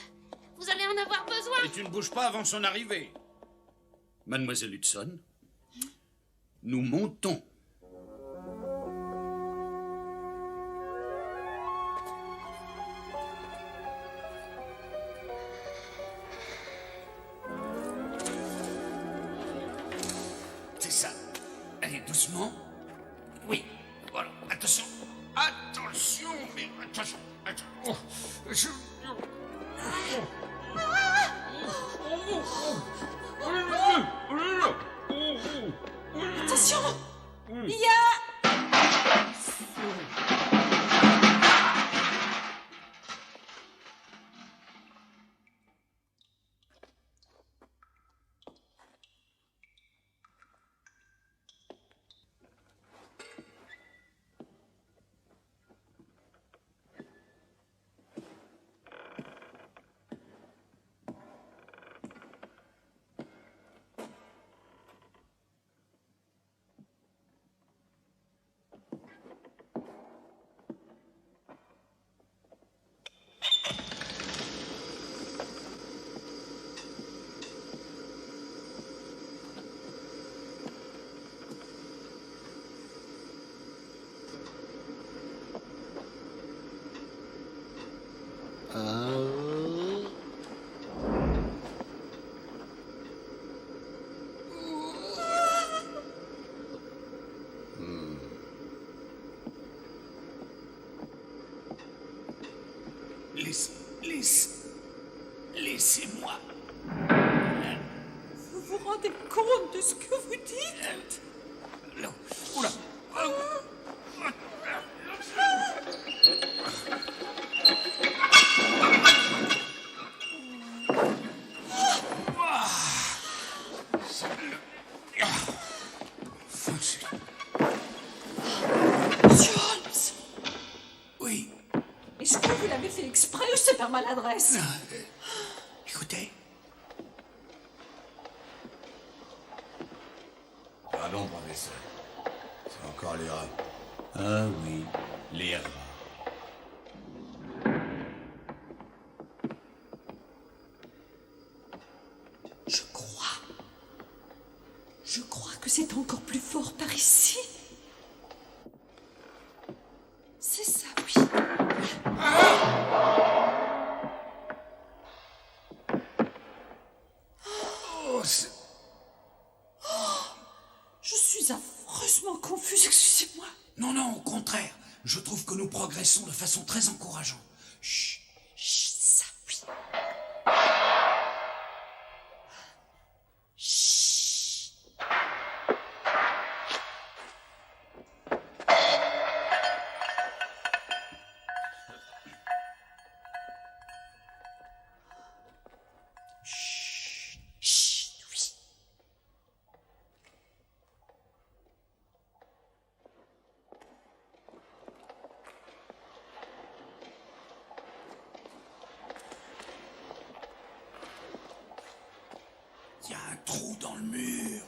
Vous allez en avoir besoin. Et tu ne bouges pas avant son arrivée. Mademoiselle Hudson, nous montons. C'est ça. Allez, doucement. Oui, voilà. Attention. Attention, mais attention. Oh, Attention! Il y a... Laissez-moi. Vous vous rendez compte de ce que vous dites? Non. Oula. Monsieur Holmes! Oui. Est-ce que vous l'avez fait exprès ou c'est par maladresse? Écoutez. Pardon, professeur. C'est encore les rats. Ah oui, les rats. Je crois que c'est encore plus fort par ici. C'est ça, oui. Je suis affreusement confuse, excusez-moi. Non, non, au contraire. Je trouve que nous progressons de façon très encourageante. Chut, chut, ça, oui. Chut. Chut, chut, oui. Il y a un trou dans le mur.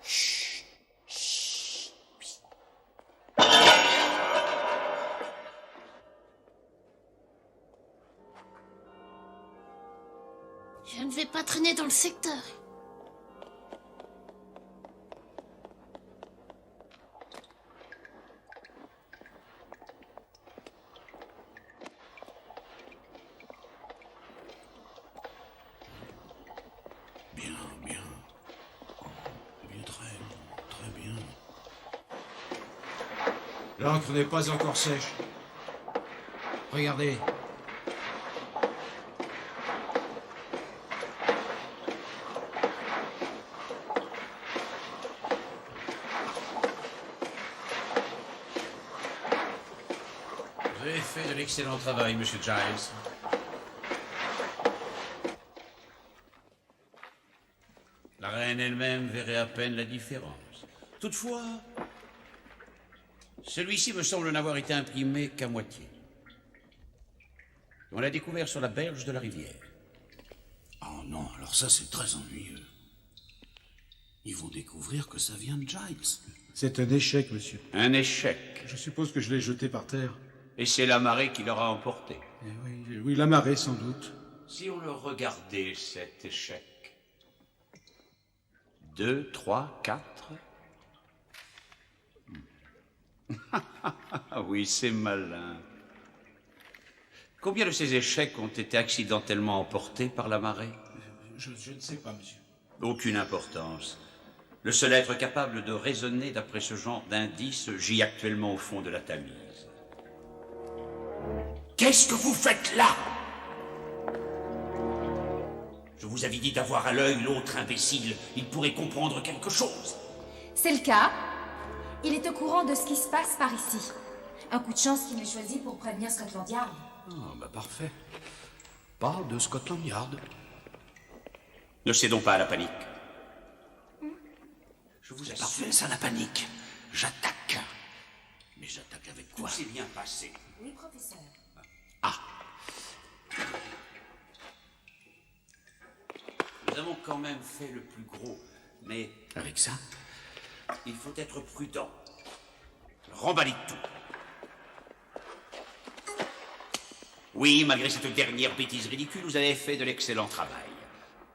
Chut, chut, oui. Je ne vais pas traîner dans le secteur. Bien, bien. Bien, très bien. L'encre n'est pas encore sèche. Regardez. Vous avez fait de l'excellent travail, Monsieur Giles. La reine elle-même verrait à peine la différence. Toutefois, celui-ci me semble n'avoir été imprimé qu'à moitié. On l'a découvert sur la berge de la rivière. Oh non, alors ça c'est très ennuyeux. Ils vont découvrir que ça vient de Giles. C'est un échec, monsieur. Un échec. Je suppose que je l'ai jeté par terre. Et c'est la marée qui l'aura emporté. Oui, la marée, sans doute. Si on le regardait, cet échec. 2, 3, 4. Oui, c'est malin. Combien de ces échecs ont été accidentellement emportés par la marée? Je ne sais pas, monsieur. Aucune importance. Le seul être capable de raisonner d'après ce genre d'indice gît actuellement au fond de la Tamise. Qu'est-ce que vous faites là? Je vous avais dit d'avoir à l'œil l'autre imbécile. Il pourrait comprendre quelque chose. C'est le cas. Il est au courant de ce qui se passe par ici. Un coup de chance qu'il m'ait choisi pour prévenir Scotland Yard. Ah, bah parfait. Parle de Scotland Yard. Ne cédons pas à la panique. Je vous assure. Parfait, ça la panique. J'attaque. Mais j'attaque avec quoi? Tout s'est bien passé. Oui, professeur. Nous avons quand même fait le plus gros, mais... Avec ça? Il faut être prudent. Remballez tout. Oui, malgré cette dernière bêtise ridicule, vous avez fait de l'excellent travail.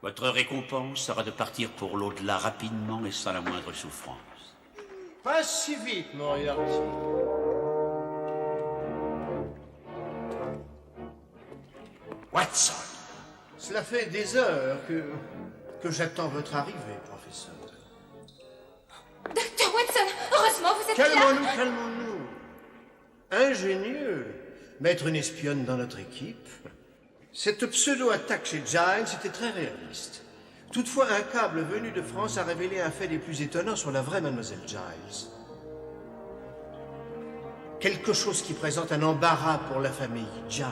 Votre récompense sera de partir pour l'au-delà rapidement et sans la moindre souffrance. Pas si vite, Moriarty. Watson! Cela fait des heures que j'attends votre arrivée, professeur. Docteur Watson, heureusement vous êtes Calmons-nous, là. calmons-nous. Ingénieux. Mettre une espionne dans notre équipe. Cette pseudo-attaque chez Giles était très réaliste. Toutefois, un câble venu de France a révélé un fait des plus étonnants sur la vraie mademoiselle Giles. Quelque chose qui présente un embarras pour la famille Giles.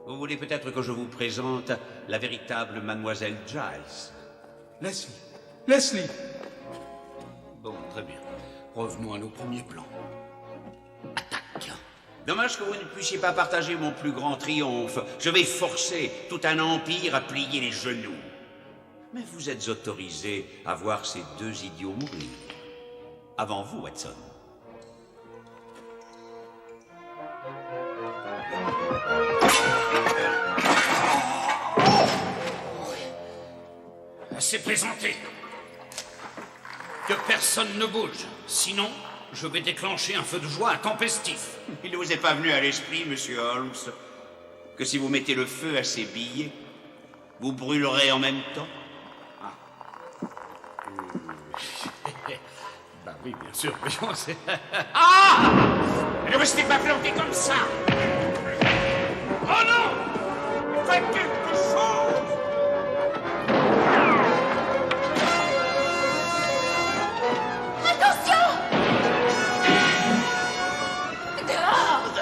Vous voulez peut-être que je vous présente la véritable mademoiselle Giles? Leslie. Leslie! Bon, très bien. Revenons à nos premiers plans. Dommage que vous ne puissiez pas partager mon plus grand triomphe. Je vais forcer tout un empire à plier les genoux. Mais vous êtes autorisé à voir ces deux idiots mourir. Avant vous, Watson. Assez plaisanté. Que personne ne bouge. Sinon, je vais déclencher un feu de joie intempestif. Il ne vous est pas venu à l'esprit, monsieur Holmes, que si vous mettez le feu à ces billets, vous brûlerez en même temps? Bah oui, bien sûr, voyons, c'est... Ah! Ne restez pas planté comme ça! Oh non! Faites quelque chose! Attention! Dehors!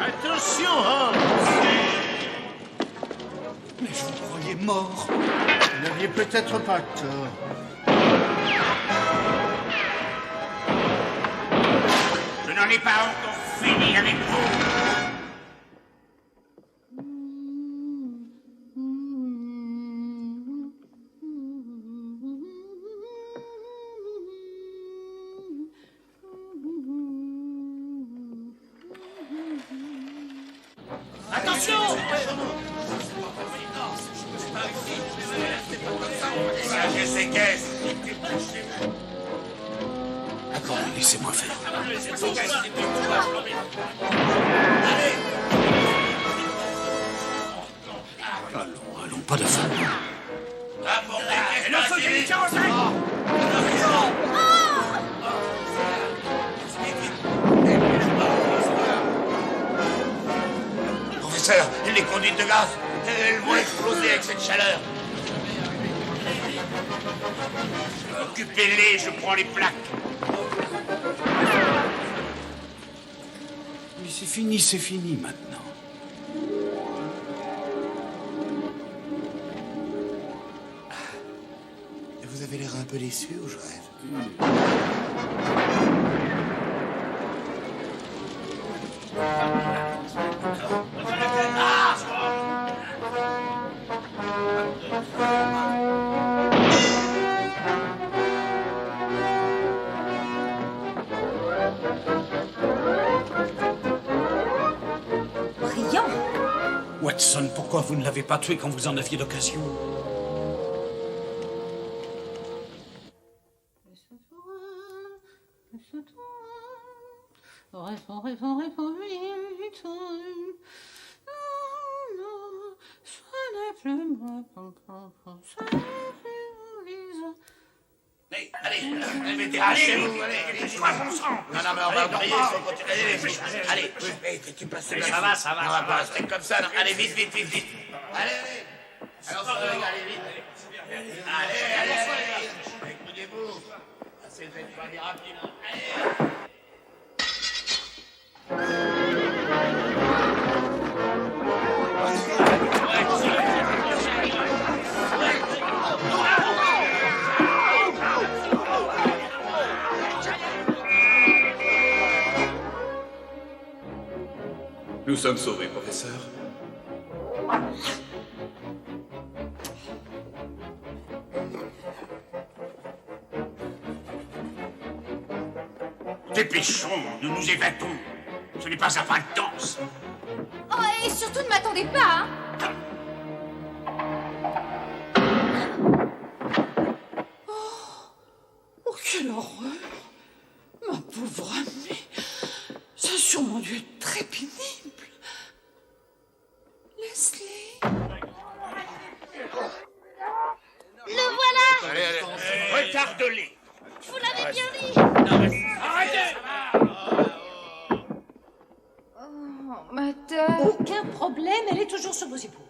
Attention, Holmes! Mais je vous croyais mort. Vous n'aviez peut-être pas tort. Je n'en ai pas encore fini avec vous! Attention! Je sais qu'est-ce. Attendez, laissez-moi faire. Allons, pas de feu. Le feu du 45! Professeur, les conduites de gaz, elles vont exploser avec cette chaleur. Occupez-les, je prends les plaques. Mais c'est fini maintenant. Vous avez l'air un peu déçu ou je rêve? Brillant! Watson, pourquoi vous ne l'avez pas tué quand vous en aviez l'occasion? Allez, mettez, allez, bon sang. Non, mais on va oublier, on continue. Allez, tu passes. Ça va. On va pas rester comme ça. Allez, vite. Allez. Allez, vite. Allez. Écoutez-vous. Essayez de faire des rapides. Allez. Nous sommes sauvés, professeur. Dépêchons, nous nous évadons. Ce n'est pas un pas de danse. Oh, et surtout ne m'attendez pas, hein? Oh, quelle horreur! Ma pauvre amie, ça a sûrement dû être très pénible. Leslie? Le voilà! Allez. Retarde-les. Vous l'avez bien dit! Arrêtez! Oh, ma tête! Aucun problème, elle est toujours sur vos épaules.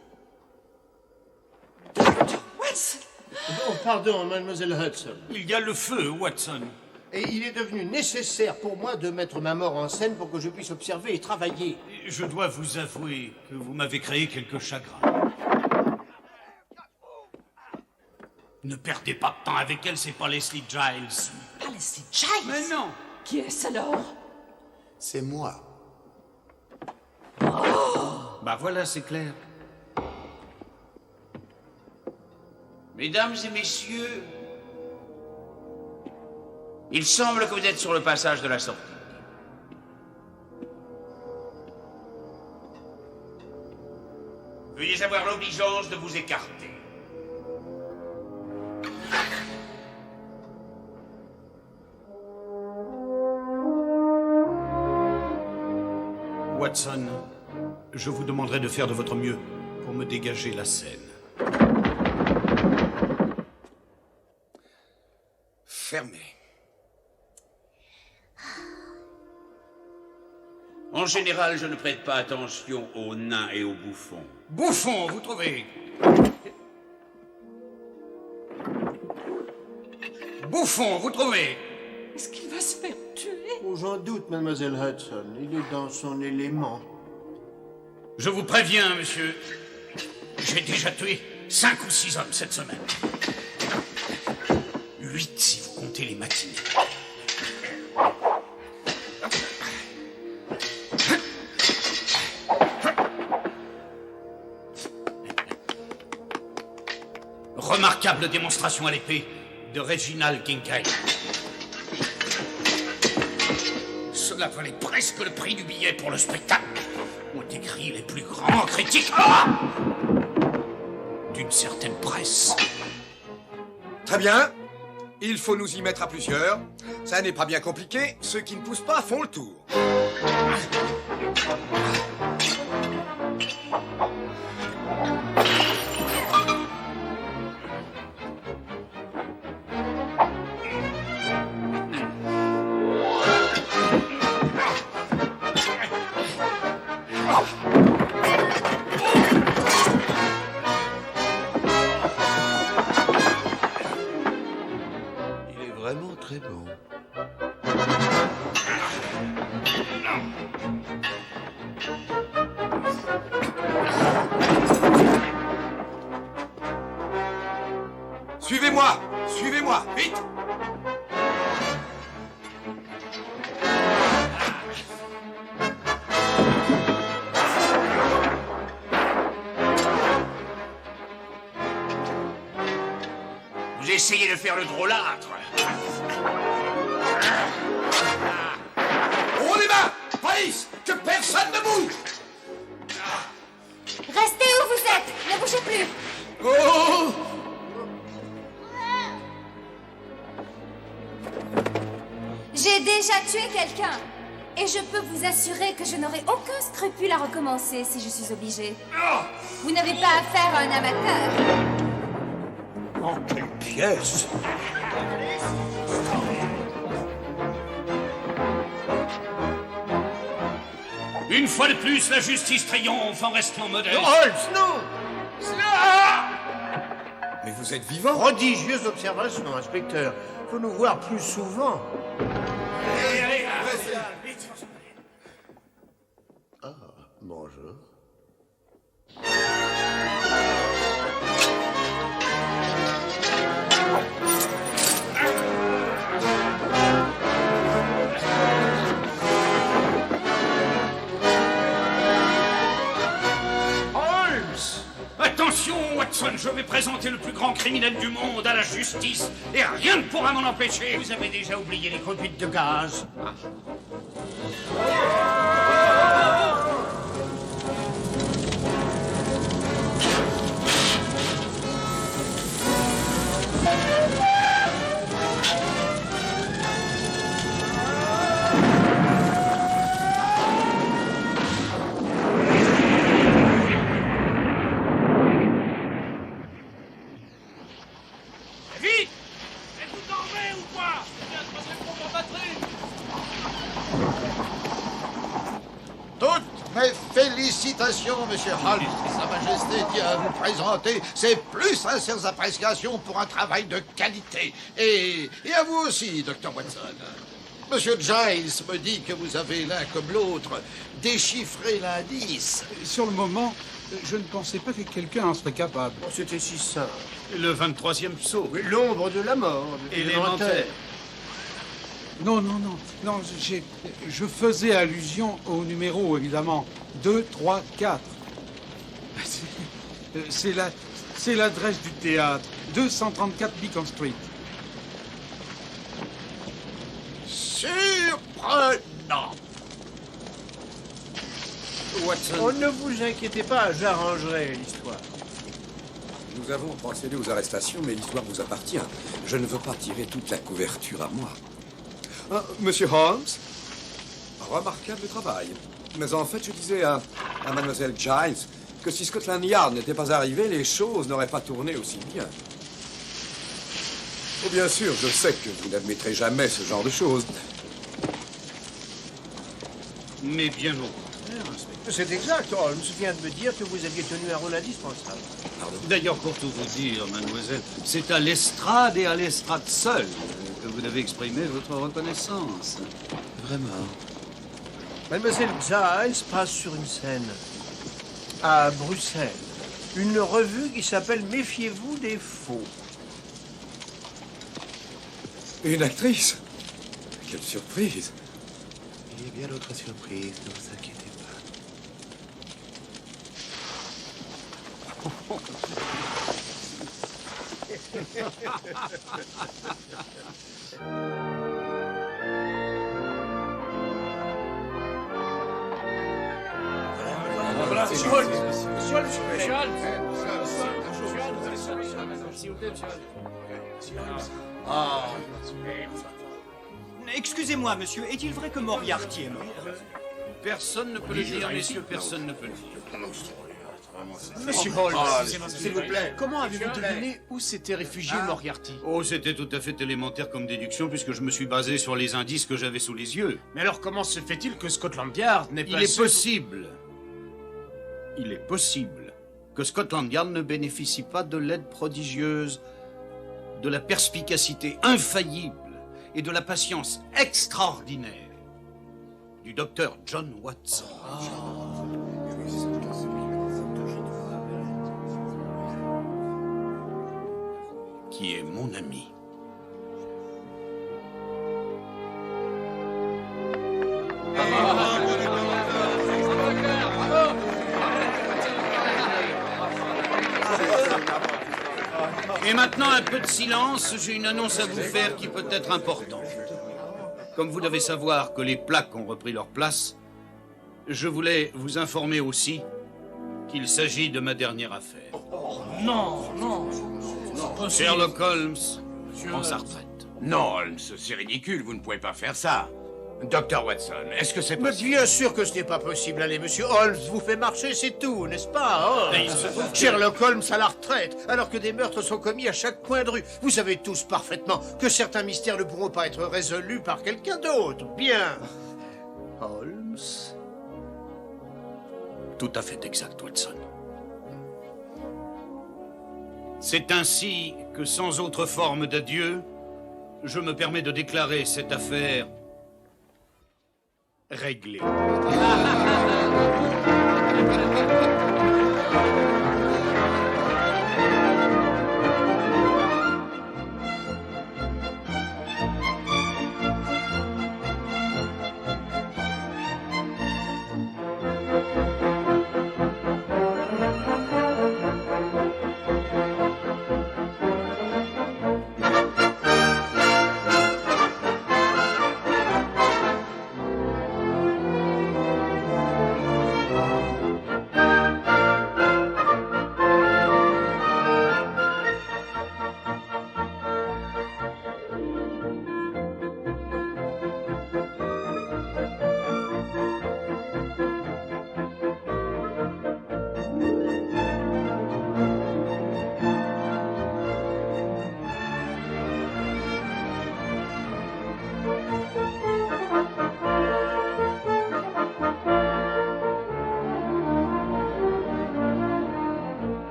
Dr. Watson! Oh, pardon, mademoiselle Hudson. Il y a le feu, Watson. Et il est devenu nécessaire pour moi de mettre ma mort en scène pour que je puisse observer et travailler. Je dois vous avouer que vous m'avez créé quelques chagrins. Ne perdez pas de temps avec elle, c'est pas Leslie Giles. Pas Leslie Giles? Mais non! Qui est-ce alors? C'est moi. Bah voilà, c'est clair. Mesdames et messieurs, il semble que vous êtes sur le passage de la sortie. Veuillez avoir l'obligeance de vous écarter. Watson, je vous demanderai de faire de votre mieux pour me dégager la scène. Fermé. En général, je ne prête pas attention aux nains et aux bouffons. Bouffon, vous trouvez? Bouffon, vous trouvez? Est-ce qu'il va se faire tuer? Oh, j'en doute, mademoiselle Hudson. Il est dans son élément. Je vous préviens, monsieur. J'ai déjà tué 5 ou 6 hommes cette semaine. 8 si vous comptez les matinées. Remarquable démonstration à l'épée de Reginald Kincaid. Cela valait presque le prix du billet pour le spectacle. Ont écrit les plus grands critiques d'une certaine presse. Très bien. Il faut nous y mettre à plusieurs. Ça n'est pas bien compliqué. Ceux qui ne poussent pas font le tour. Il est vraiment très bon. Suivez-moi! Suivez-moi! Vite! Vous essayez de faire le drôlâtre. On les mains! Police! Que personne ne bouge! Restez où vous êtes. Ne bougez plus. Oh! J'ai déjà tué quelqu'un. Et je peux vous assurer que je n'aurai aucun scrupule à recommencer si je suis obligée. Vous n'avez pas affaire à un amateur. Oh, quelle pièce! Une fois de plus, la justice triomphe en restant modeste. Holmes, non! Mais vous êtes vivant? Prodigieuse observation, inspecteur. Faut nous voir plus souvent. Allez, vite! Ah, bonjour. Holmes! Attention, Watson, je vais présenter le plus grand criminel du monde à la justice et rien ne pourra m'en empêcher. Vous avez déjà oublié les conduites de gaz. Vite! Mais vous dormez ou quoi? Il y a un troisième pompe en batterie! Toutes mes félicitations, monsieur Holmes. Sa Majesté tient à vous présenter ses plus sincères appréciations pour un travail de qualité. Et à vous aussi, Dr. Watson. Monsieur Giles me dit que vous avez l'un comme l'autre déchiffré l'indice. Sur le moment, je ne pensais pas que quelqu'un en serait capable. Oh, c'était si simple. Le 23e psaume. Oui, l'ombre de la mort. Élémentaire. Non, je faisais allusion au numéro, évidemment. 2, 3, 4. C'est l'adresse du théâtre. 234 Beacon Street. Surprenant! Watson. Oh, ne vous inquiétez pas, j'arrangerai l'histoire. Nous avons procédé aux arrestations, mais l'histoire vous appartient. Je ne veux pas tirer toute la couverture à moi. Ah, monsieur Holmes, remarquable travail. Mais en fait, je disais à Mademoiselle Giles que si Scotland Yard n'était pas arrivé, les choses n'auraient pas tourné aussi bien. Oh, bien sûr, je sais que vous n'admettrez jamais ce genre de choses. Mais bien au contraire, inspecteur. C'est exact. Holmes vient de me dire que vous aviez tenu un rôle indispensable. D'ailleurs, pour tout vous dire, mademoiselle, c'est à l'estrade et à l'estrade seule que vous devez exprimer votre reconnaissance. Vraiment. Mademoiselle Giles passe sur une scène à Bruxelles. Une revue qui s'appelle Méfiez-vous des faux. Une actrice? Quelle surprise! Il y a bien d'autres surprises, ne vous inquiétez Voilà, c'est Paul. Ah. Excusez-moi, monsieur, est-il vrai que Moriarty est mort? Personne ne peut le dire, messieurs, personne ne peut le dire. Monsieur Holmes, s'il vous plaît, comment avez-vous deviné où s'était réfugié Moriarty? Oh, c'était tout à fait élémentaire comme déduction, puisque je me suis basé sur les indices que j'avais sous les yeux. Mais alors comment se fait-il que Scotland Yard n'ait pas... Il est possible que Scotland Yard ne bénéficie pas de l'aide prodigieuse, de la perspicacité infaillible et de la patience extraordinaire du docteur John Watson. Qui est mon ami. Et maintenant, un peu de silence, j'ai une annonce à vous faire qui peut être importante. Comme vous devez savoir que les plaques ont repris leur place, je voulais vous informer aussi qu'il s'agit de ma dernière affaire. Non, non. Sherlock Holmes prend sa retraite. Non, Holmes, c'est ridicule, vous ne pouvez pas faire ça. Docteur Watson, est-ce que c'est Mais possible? bien sûr que ce n'est pas possible. Allez, monsieur Holmes vous fait marcher, c'est tout, n'est-ce pas? Sherlock Holmes à la retraite, alors que des meurtres sont commis à chaque coin de rue. Vous savez tous parfaitement que certains mystères ne pourront pas être résolus par quelqu'un d'autre. Bien. Holmes? Tout à fait exact, Watson. C'est ainsi que, sans autre forme d'adieu, je me permets de déclarer cette affaire réglée.